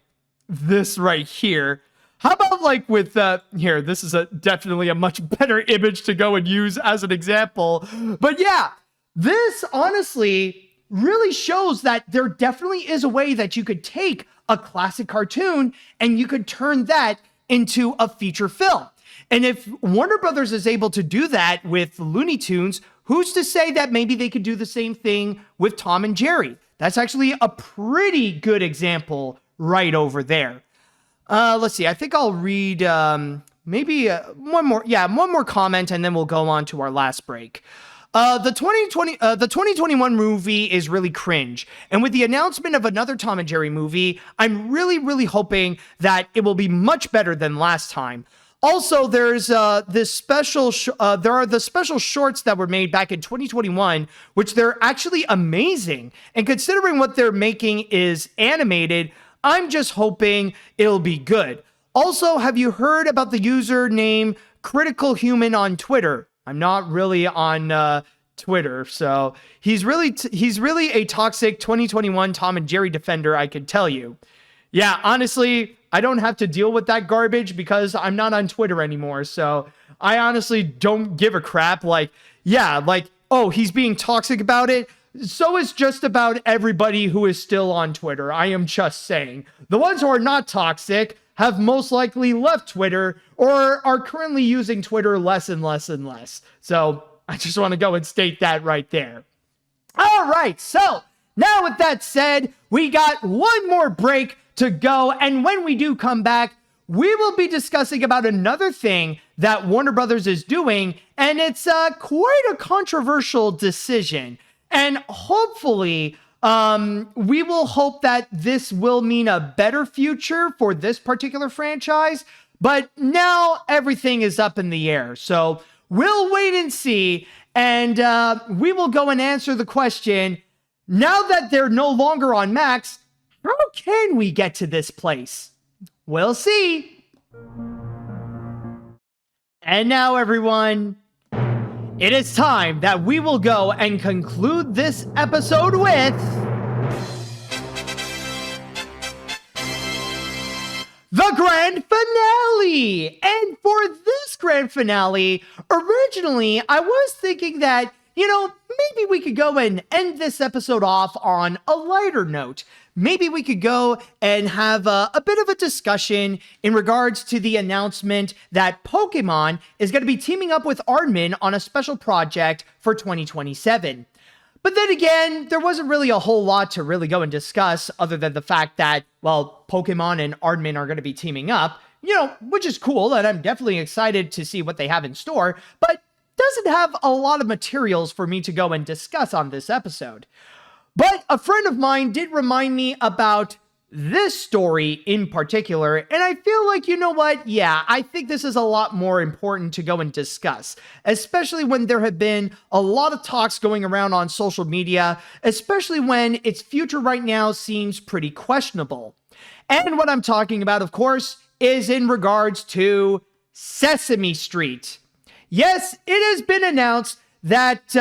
Speaker 3: this right here. How about like with here, this is definitely a much better image to go and use as an example. But yeah, this honestly really shows that there definitely is a way that you could take a classic cartoon and you could turn that into a feature film. And if Warner Brothers is able to do that with Looney Tunes, who's to say that maybe they could do the same thing with Tom and Jerry? That's actually a pretty good example right over there. Let's see. I think I'll read maybe one more comment, and then we'll go on to our last break. The 2021 movie is really cringe. And with the announcement of another Tom and Jerry movie, I'm really, really hoping that it will be much better than last time. Also, there's there are the special shorts that were made back in 2021, which they're actually amazing. And considering what they're making is animated, I'm just hoping it'll be good. Also, have you heard about the username Critical Human on Twitter? I'm not really on Twitter, so he's really a toxic 2021 Tom and Jerry defender, I can tell you. Yeah, honestly, I don't have to deal with that garbage because I'm not on Twitter anymore. So I honestly don't give a crap. Oh, he's being toxic about it. So is just about everybody who is still on Twitter. I am just saying. The ones who are not toxic have most likely left Twitter or are currently using Twitter less and less and less. So I just want to go and state that right there. All right. So now with that said, we got one more break to go, and when we do come back, we will be discussing about another thing that Warner Brothers is doing, and it's quite a controversial decision. And hopefully, we will hope that this will mean a better future for this particular franchise, but now everything is up in the air. So we'll wait and see, and we will go and answer the question, now that they're no longer on Max, how can we get to this place? We'll see. And now, everyone, it is time that we will go and conclude this episode with the grand finale. And for this grand finale, originally I was thinking that, maybe we could go and end this episode off on a lighter note. Maybe we could go and have a bit of a discussion in regards to the announcement that Pokemon is going to be teaming up with Aardman on a special project for 2027. But then again, there wasn't really a whole lot to really go and discuss other than the fact that, Pokemon and Aardman are going to be teaming up, which is cool, and I'm definitely excited to see what they have in store, but doesn't have a lot of materials for me to go and discuss on this episode. But a friend of mine did remind me about this story in particular, and I feel like, I think this is a lot more important to go and discuss, especially when there have been a lot of talks going around on social media, especially when its future right now seems pretty questionable. And what I'm talking about, of course, is in regards to Sesame Street. Yes, it has been announced that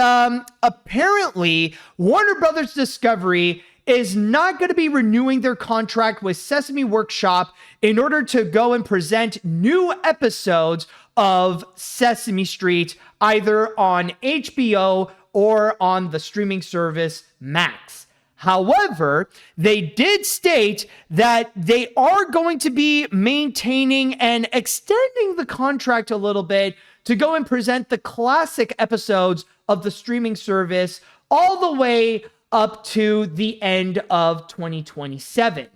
Speaker 3: apparently Warner Brothers Discovery is not going to be renewing their contract with Sesame Workshop in order to go and present new episodes of Sesame Street either on HBO or on the streaming service Max. However, they did state that they are going to be maintaining and extending the contract a little bit to go and present the classic episodes of the streaming service all the way up to the end of 2027.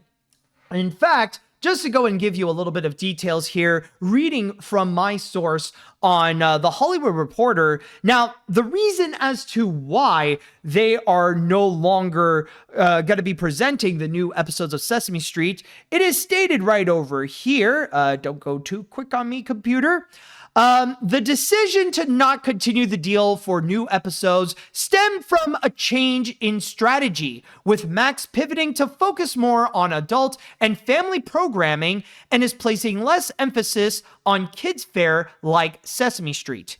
Speaker 3: In fact, just to go and give you a little bit of details here, reading from my source on The Hollywood Reporter. Now, the reason as to why they are no longer going to be presenting the new episodes of Sesame Street, it is stated right over here. Don't go too quick on me, computer. The decision to not continue the deal for new episodes stemmed from a change in strategy, with Max pivoting to focus more on adult and family programming and is placing less emphasis on kids' fare like Sesame Street.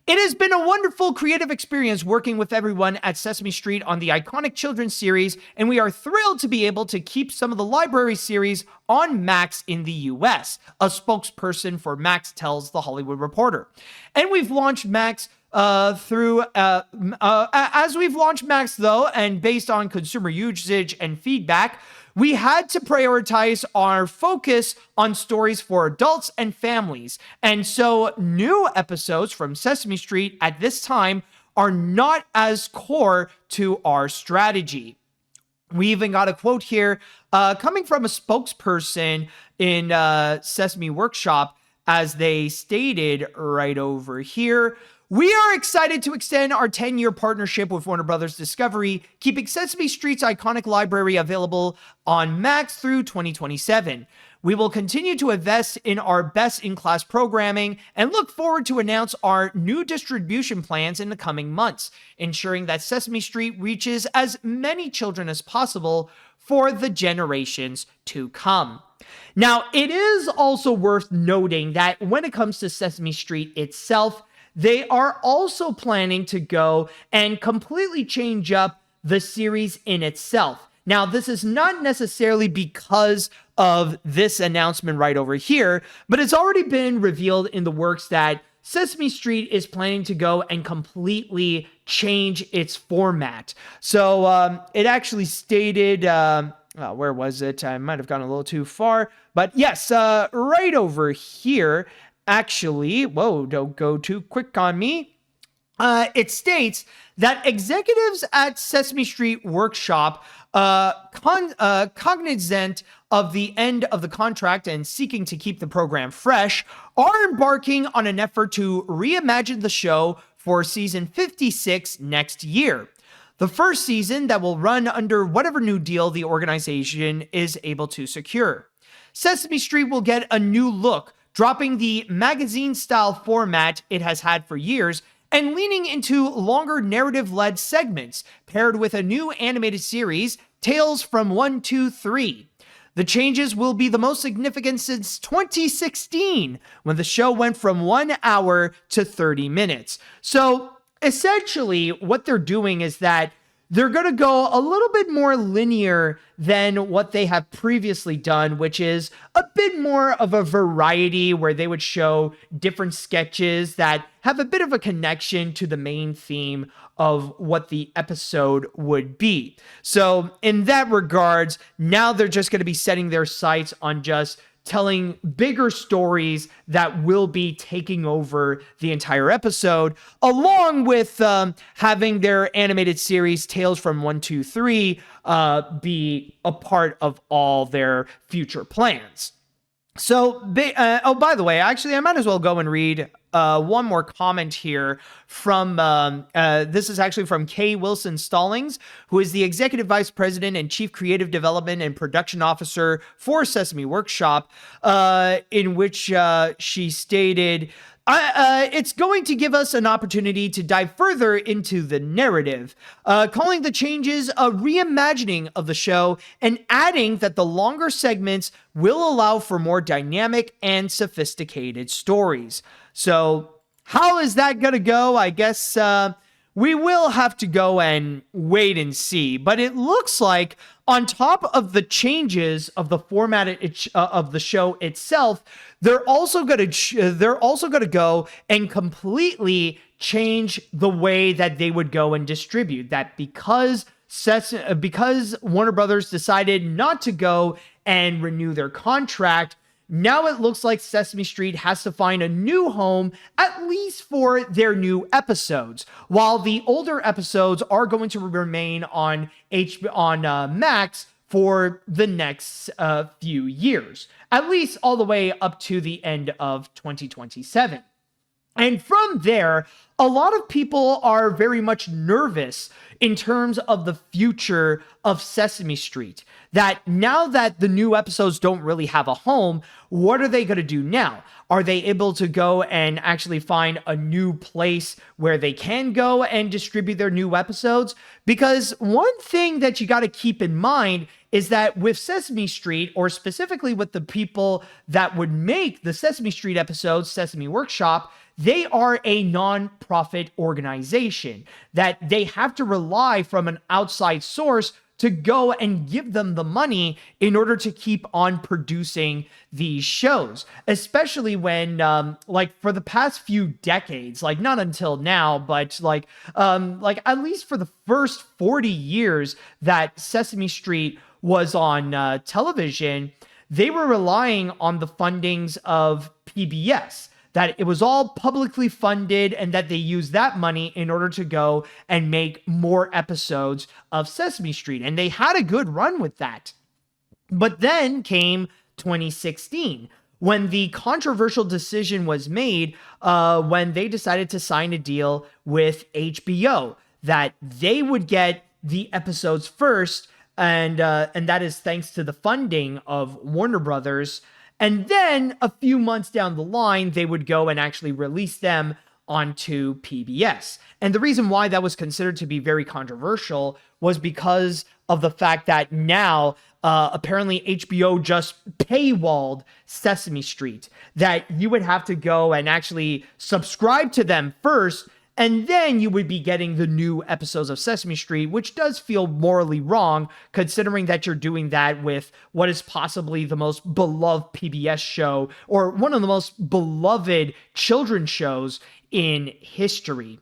Speaker 3: It has been a wonderful creative experience working with everyone at Sesame Street on the iconic children's series, and we are thrilled to be able to keep some of the library series on Max in the US, a spokesperson for Max tells The Hollywood Reporter. And we've launched Max as we've launched Max though, and based on consumer usage and feedback, we had to prioritize our focus on stories for adults and families. And so new episodes from Sesame Street at this time are not as core to our strategy. We even got a quote here coming from a spokesperson in Sesame Workshop, as they stated right over here. We are excited to extend our 10-year partnership with Warner Brothers Discovery, keeping Sesame Street's iconic library available on Max through 2027. We will continue to invest in our best-in-class programming and look forward to announce our new distribution plans in the coming months, ensuring that Sesame Street reaches as many children as possible for the generations to come. Now, it is also worth noting that when it comes to Sesame Street itself, they are also planning to go and completely change up the series in itself. Now, this is not necessarily because of this announcement right over here, but it's already been revealed in the works that Sesame Street is planning to go and completely change its format. So it actually stated, where was it? I might have gone a little too far, but yes, right over here. Actually, whoa, don't go too quick on me. It states that executives at Sesame Street Workshop, cognizant of the end of the contract and seeking to keep the program fresh, are embarking on an effort to reimagine the show for season 56 next year. The first season that will run under whatever new deal the organization is able to secure. Sesame Street will get a new look, dropping the magazine-style format it has had for years and leaning into longer narrative-led segments, paired with a new animated series, Tales from 1, 2, 3. The changes will be the most significant since 2016, when the show went from 1 hour to 30 minutes. So, essentially, what they're doing is that they're going to go a little bit more linear than what they have previously done, which is a bit more of a variety where they would show different sketches that have a bit of a connection to the main theme of what the episode would be. So in that regards, now they're just going to be setting their sights on just telling bigger stories that will be taking over the entire episode, along with having their animated series Tales from 123 be a part of all their future plans. So, oh, by the way, actually, I might as well go and read one more comment here from, this is actually from Kay Wilson Stallings, who is the Executive Vice President and Chief Creative Development and Production Officer for Sesame Workshop, in which she stated, it's going to give us an opportunity to dive further into the narrative, calling the changes a reimagining of the show and adding that the longer segments will allow for more dynamic and sophisticated stories. So how is that going to go? I guess we will have to go and wait and see. But it looks like on top of the changes of the format of the show itself, they're also going to go and completely change the way that they would go and distribute that, because Warner Brothers decided not to go and renew their contract. Now it looks like Sesame Street has to find a new home, at least for their new episodes, while the older episodes are going to remain on Max for the next few years, at least all the way up to the end of 2027. And from there, a lot of people are very much nervous in terms of the future of Sesame Street. That now that the new episodes don't really have a home, what are they going to do now? Are they able to go and actually find a new place where they can go and distribute their new episodes? Because one thing that you got to keep in mind is that with Sesame Street, or specifically with the people that would make the Sesame Street episodes, Sesame Workshop, they are a non-profit organization that they have to rely from an outside source to go and give them the money in order to keep on producing these shows, especially when, like, for the past few decades, like, not until now, but like at least for the first 40 years that Sesame Street was on television, they were relying on the fundings of PBS. That it was all publicly funded and that they used that money in order to go and make more episodes of Sesame Street. And they had a good run with that. But then came 2016, when the controversial decision was made when they decided to sign a deal with HBO, that they would get the episodes first, and that is thanks to the funding of Warner Brothers. And then a few months down the line, they would go and actually release them onto PBS. And the reason why that was considered to be very controversial was because of the fact that now apparently HBO just paywalled Sesame Street, that you would have to go and actually subscribe to them first, and then you would be getting the new episodes of Sesame Street, which does feel morally wrong, considering that you're doing that with what is possibly the most beloved PBS show, or one of the most beloved children's shows in history.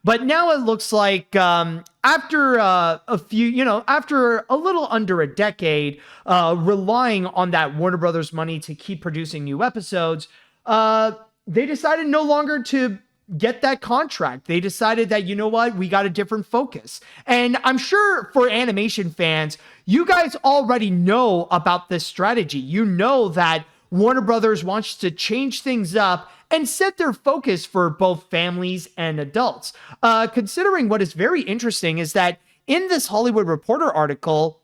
Speaker 3: But now it looks like after after a little under a decade, relying on that Warner Brothers money to keep producing new episodes, they decided no longer to get that contract. They decided that, you know what, we got a different focus. And I'm sure for animation fans, you guys already know about this strategy. You know that Warner Brothers wants to change things up and set their focus for both families and adults. Considering what is very interesting is that in this Hollywood Reporter article,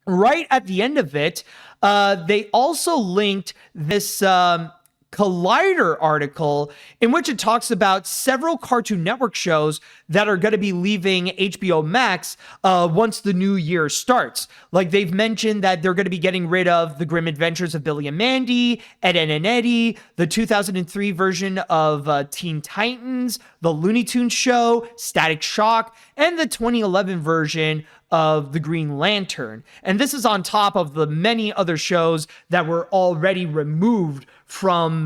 Speaker 3: right at the end of it, they also linked this Collider article in which it talks about several Cartoon Network shows that are going to be leaving HBO Max once the new year starts. Like, they've mentioned that they're going to be getting rid of The Grim Adventures of Billy and Mandy, Ed, Edd and Eddy, the 2003 version of Teen Titans, the Looney Tunes show, Static Shock, and the 2011 version of the Green Lantern. And this is on top of the many other shows that were already removed from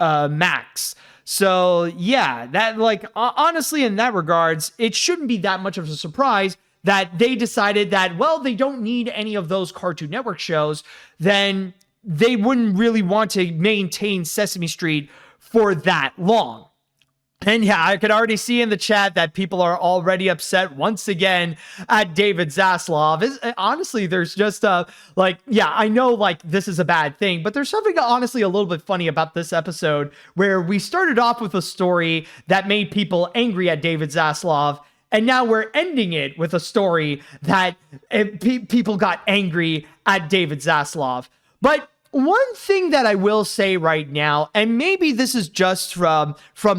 Speaker 3: Max. So yeah, that, like, honestly, in that regards, it shouldn't be that much of a surprise that they decided that, well, they don't need any of those Cartoon Network shows. Then they wouldn't really want to maintain Sesame Street for that long. And yeah, I could already see in the chat that people are already upset once again at David Zaslav. Honestly, there's just yeah, I know, like, this is a bad thing, but there's something honestly a little bit funny about this episode where we started off with a story that made people angry at David Zaslav, and now we're ending it with a story that people got angry at David Zaslav. But one thing that I will say right now, and maybe this is just from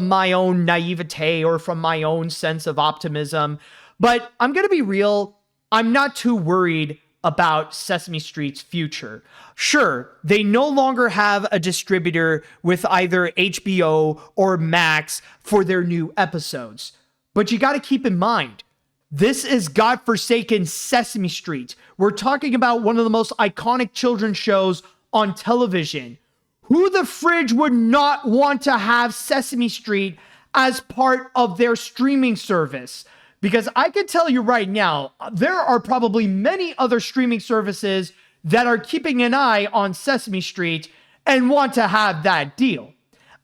Speaker 3: my own naivete or from my own sense of optimism, but I'm going to be real. I'm not too worried about Sesame Street's future. Sure, they no longer have a distributor with either HBO or Max for their new episodes. But you got to keep in mind, this is godforsaken Sesame Street. We're talking about one of the most iconic children's shows on television. Who the fridge would not want to have Sesame Street as part of their streaming service? Because I can tell you right now, there are probably many other streaming services that are keeping an eye on Sesame Street and want to have that deal.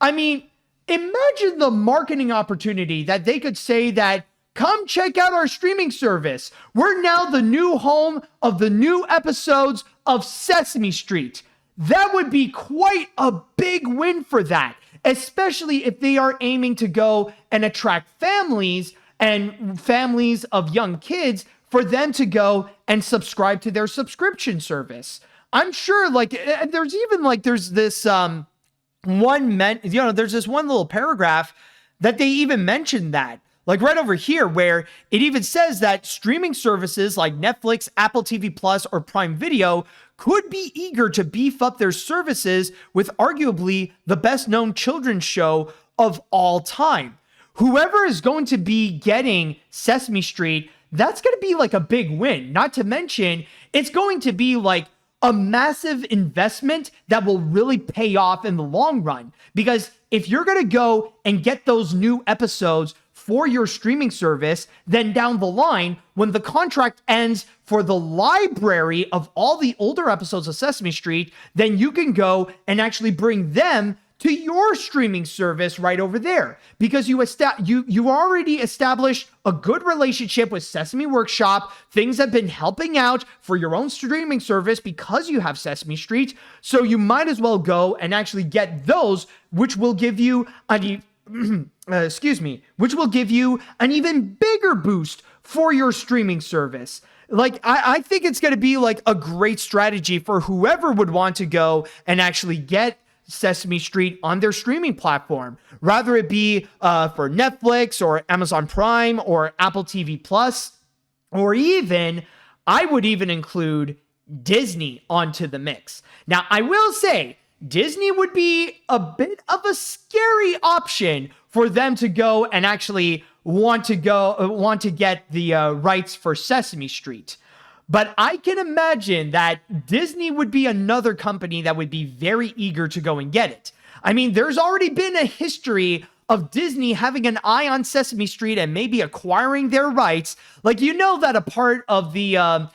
Speaker 3: I mean, imagine the marketing opportunity that they could say that, come check out our streaming service. We're now the new home of the new episodes of Sesame Street. That would be quite a big win for that, especially if they are aiming to go and attract families and families of young kids for them to go and subscribe to their subscription service. I'm sure, like, there's even, like, there's this there's this one little paragraph that they even mentioned that, like, right over here, where it even says that streaming services like Netflix, Apple TV Plus, or Prime Video could be eager to beef up their services with arguably the best known children's show of all time. Whoever is going to be getting Sesame Street, that's going to be like a big win. Not to mention, it's going to be like a massive investment that will really pay off in the long run. Because if you're going to go and get those new episodes for your streaming service, then down the line, when the contract ends for the library of all the older episodes of Sesame Street, then you can go and actually bring them to your streaming service right over there, because you already established a good relationship with Sesame Workshop. Things have been helping out for your own streaming service because you have Sesame Street. So you might as well go and actually get those, which will give you which will give you an even bigger boost for your streaming service. Like, I think it's going to be like a great strategy for whoever would want to go and actually get Sesame Street on their streaming platform, rather it be for Netflix or Amazon Prime or Apple TV Plus, or even, I would even include Disney onto the mix. Now, I will say, Disney would be a bit of a scary option for them to go and actually want to get the rights for Sesame Street. But I can imagine that Disney would be another company that would be very eager to go and get it. I mean, there's already been a history of Disney having an eye on Sesame Street and maybe acquiring their rights. Like, you know that a part of the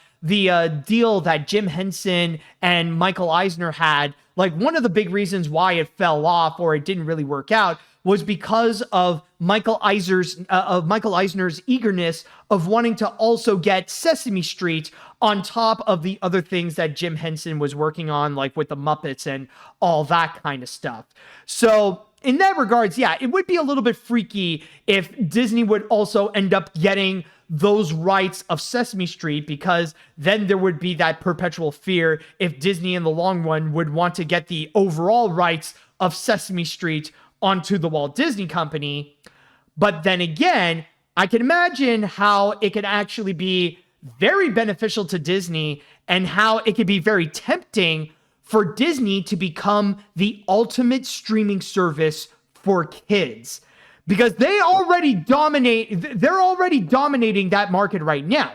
Speaker 3: deal that Jim Henson and Michael Eisner had, like, one of the big reasons why it fell off or it didn't really work out was because of Michael Eisner's eagerness of wanting to also get Sesame Street on top of the other things that Jim Henson was working on, like with the Muppets and all that kind of stuff. So in that regards, yeah, it would be a little bit freaky if Disney would also end up getting those rights of Sesame Street, because then there would be that perpetual fear if Disney in the long run would want to get the overall rights of Sesame Street onto the Walt Disney Company. But then again, I can imagine how it could actually be very beneficial to Disney and how it could be very tempting for Disney to become the ultimate streaming service for kids, because they're already dominating that market right now,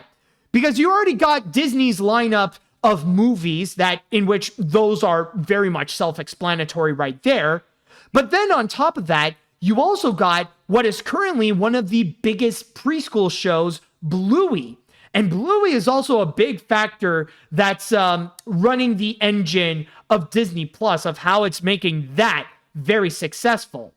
Speaker 3: because you already got Disney's lineup of movies that in which those are very much self-explanatory right there. But then on top of that, you also got what is currently one of the biggest preschool shows, Bluey. And Bluey is also a big factor that's running the engine of Disney Plus, of how it's making that very successful.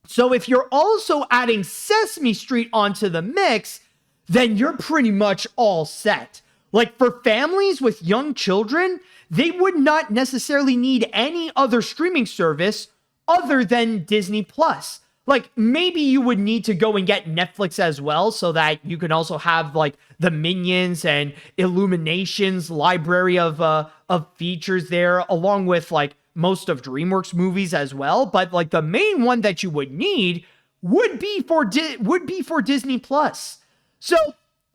Speaker 3: So if you're also adding Sesame Street onto the mix, then you're pretty much all set. Like, for families with young children, they would not necessarily need any other streaming service other than Disney Plus. Like, maybe you would need to go and get Netflix as well, so that you can also have like the Minions and Illuminations library of features there, along with like most of DreamWorks movies as well. But like the main one that you would need would be for Disney Plus. So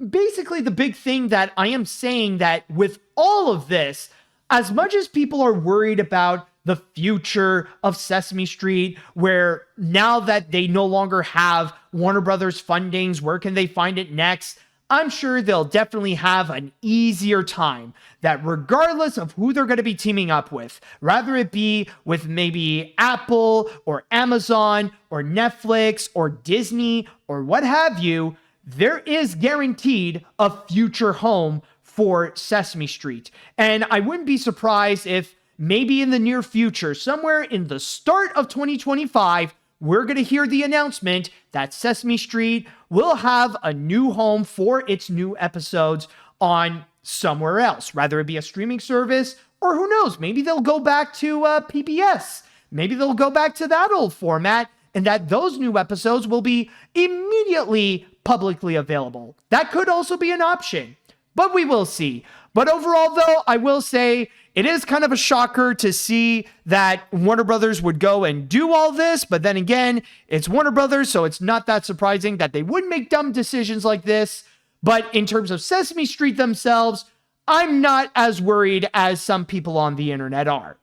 Speaker 3: basically, the big thing that I am saying, that with all of this, as much as people are worried about the future of Sesame Street, where now that they no longer have Warner Brothers fundings, where can they find it next? I'm sure they'll definitely have an easier time, that regardless of who they're going to be teaming up with, rather it be with maybe Apple or Amazon or Netflix or Disney or what have you, there is guaranteed a future home for Sesame Street. And I wouldn't be surprised if maybe in the near future, somewhere in the start of 2025, we're going to hear the announcement that Sesame Street will have a new home for its new episodes on somewhere else, rather it be a streaming service, or who knows, maybe they'll go back to PBS. Maybe they'll go back to that old format, and that those new episodes will be immediately publicly available. That could also be an option, but we will see. But overall, though, I will say it is kind of a shocker to see that Warner Brothers would go and do all this. But then again, it's Warner Brothers, so it's not that surprising that they would make dumb decisions like this. But in terms of Sesame Street themselves, I'm not as worried as some people on the internet are.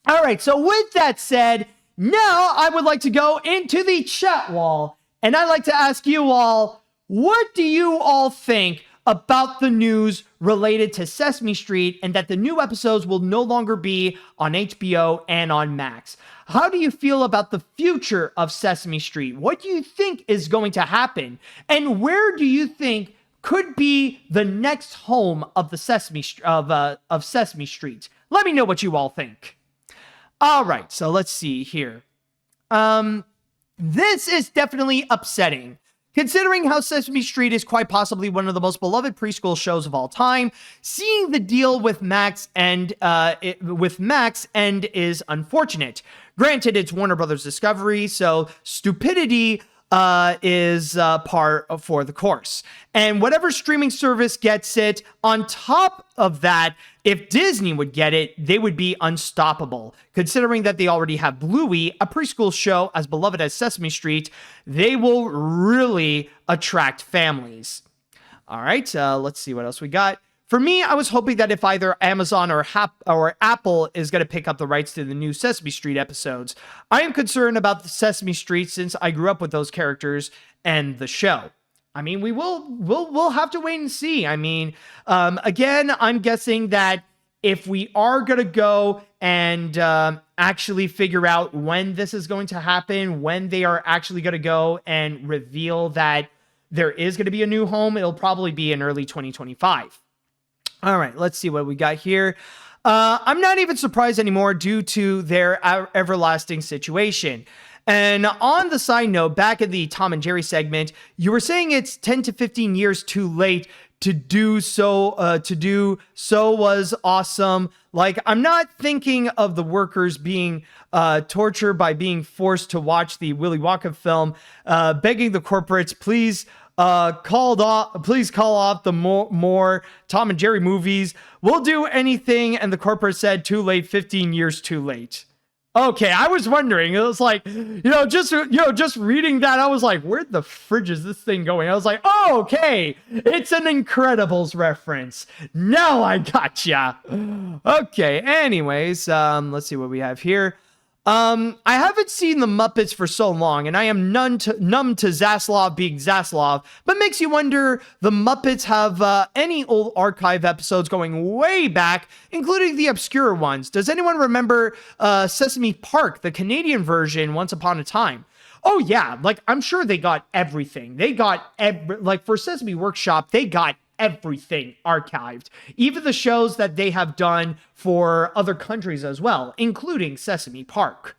Speaker 3: All right, so with that said, now I would like to go into the chat wall, and I'd like to ask you all, what do you all think about the news related to Sesame Street, and that the new episodes will no longer be on HBO and on Max? How do you feel about the future of Sesame Street? What do you think is going to happen? And where do you think could be the next home of the Sesame Street? Let me know what you all think. All right, so let's see here. This is definitely upsetting, considering how Sesame Street is quite possibly one of the most beloved preschool shows of all time. Seeing the deal with Max end is unfortunate. Granted, it's Warner Brothers Discovery, so stupidity is par for the course. And whatever streaming service gets it, on top of that, if Disney would get it, they would be unstoppable. Considering that they already have Bluey, a preschool show as beloved as Sesame Street, they will really attract families. All right, let's see what else we got. For me, I was hoping that if either Amazon or Apple is going to pick up the rights to the new Sesame Street episodes. I am concerned about the Sesame Street since I grew up with those characters and the show. I mean, we'll have to wait and see. I mean, again, I'm guessing that if we are going to go and actually figure out when this is going to happen, when they are actually going to go and reveal that there is going to be a new home, it'll probably be in early 2025. All right, let's see what we got here. I'm not even surprised anymore due to their everlasting situation. And on the side note, back in the Tom and Jerry segment, you were saying it's 10 to 15 years too late to do so was awesome. Like, I'm not thinking of the workers being tortured by being forced to watch the Willy Wonka film, begging the corporates, please call off the more Tom and Jerry movies. We'll do anything. And the corporate said, too late, 15 years too late. Okay, I was wondering. It was like, just reading that, I was like, where the fridge is this thing going? I was like, oh, okay, it's an Incredibles reference. Now I gotcha. Okay, anyways, let's see what we have here. I haven't seen the Muppets for so long, and I am numb to Zaslav being Zaslav, but makes you wonder, the Muppets have any old archive episodes going way back, including the obscure ones. Does anyone remember Sesame Park, the Canadian version, Once Upon a Time? Oh yeah, like I'm sure they got everything. They got for Sesame Workshop, they got everything archived, even the shows that they have done for other countries as well, including Sesame Park.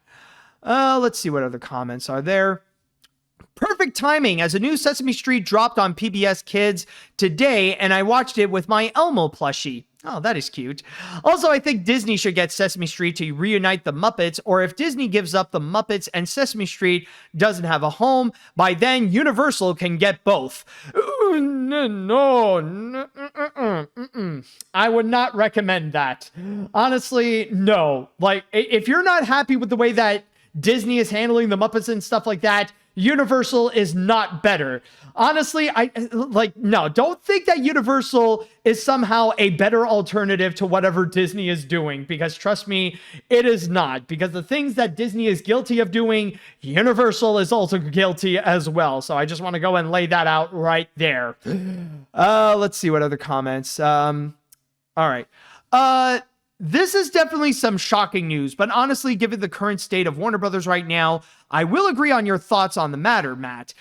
Speaker 3: Let's see what other comments are there. Perfect timing, as a new Sesame Street dropped on PBS Kids today, and I watched it with my Elmo plushie. Oh, that is cute. Also, I think Disney should get Sesame Street to reunite the Muppets, or if Disney gives up the Muppets and Sesame Street doesn't have a home, by then Universal can get both. No. I would not recommend that. Honestly, no. Like, if you're not happy with the way that Disney is handling the Muppets and stuff like that, Universal is not better. Honestly, no, don't think that Universal is somehow a better alternative to whatever Disney is doing, because trust me, it is not. Because the things that Disney is guilty of doing, Universal is also guilty as well. So I just want to go and lay that out right there. Let's see what other comments. All right. This is definitely some shocking news, but honestly, given the current state of Warner Brothers right now, I will agree on your thoughts on the matter, Matt.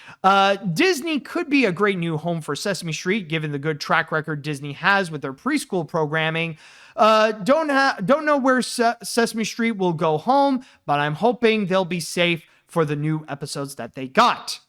Speaker 3: Disney could be a great new home for Sesame Street, given the good track record Disney has with their preschool programming. Don't know where Sesame Street will go home, but I'm hoping they'll be safe for the new episodes that they got.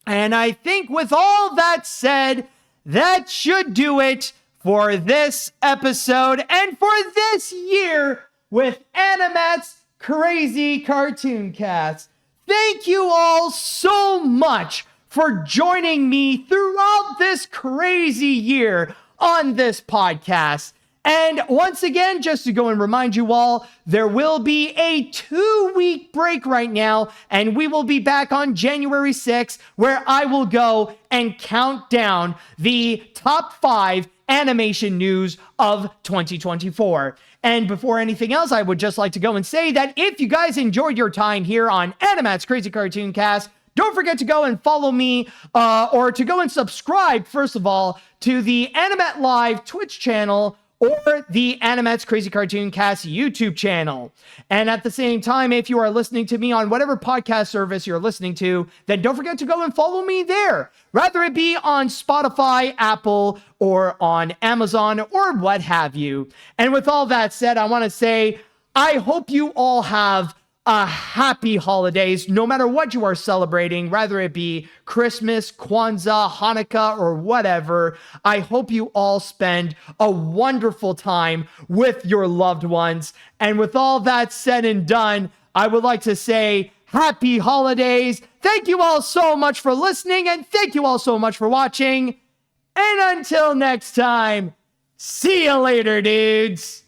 Speaker 3: And I think with all that said, that should do it for this episode and for this year with AniMat's Crazy Cartoon Cast. Thank you all so much for joining me throughout this crazy year on this podcast. And once again, just to go and remind you all, there will be a 2-week break right now, and we will be back on January 6th, where I will go and count down the top 5 animation news of 2024. And before anything else, I would just like to go and say that if you guys enjoyed your time here on AniMat's Crazy Cartoon Cast, don't forget to go and follow me, or to go and subscribe, first of all, to the AniMat Live Twitch channel, or the AniMat's Crazy Cartoon Cast YouTube channel. And at the same time, if you are listening to me on whatever podcast service you're listening to, then don't forget to go and follow me there. Rather it be on Spotify, Apple, or on Amazon, or what have you. And with all that said, I want to say, I hope you all have a happy holidays, no matter what you are celebrating, rather it be Christmas, Kwanzaa, Hanukkah, or whatever. I hope you all spend a wonderful time with your loved ones. And with all that said and done, I would like to say happy holidays. Thank you all so much for listening, and thank you all so much for watching. And until next time, see you later, dudes.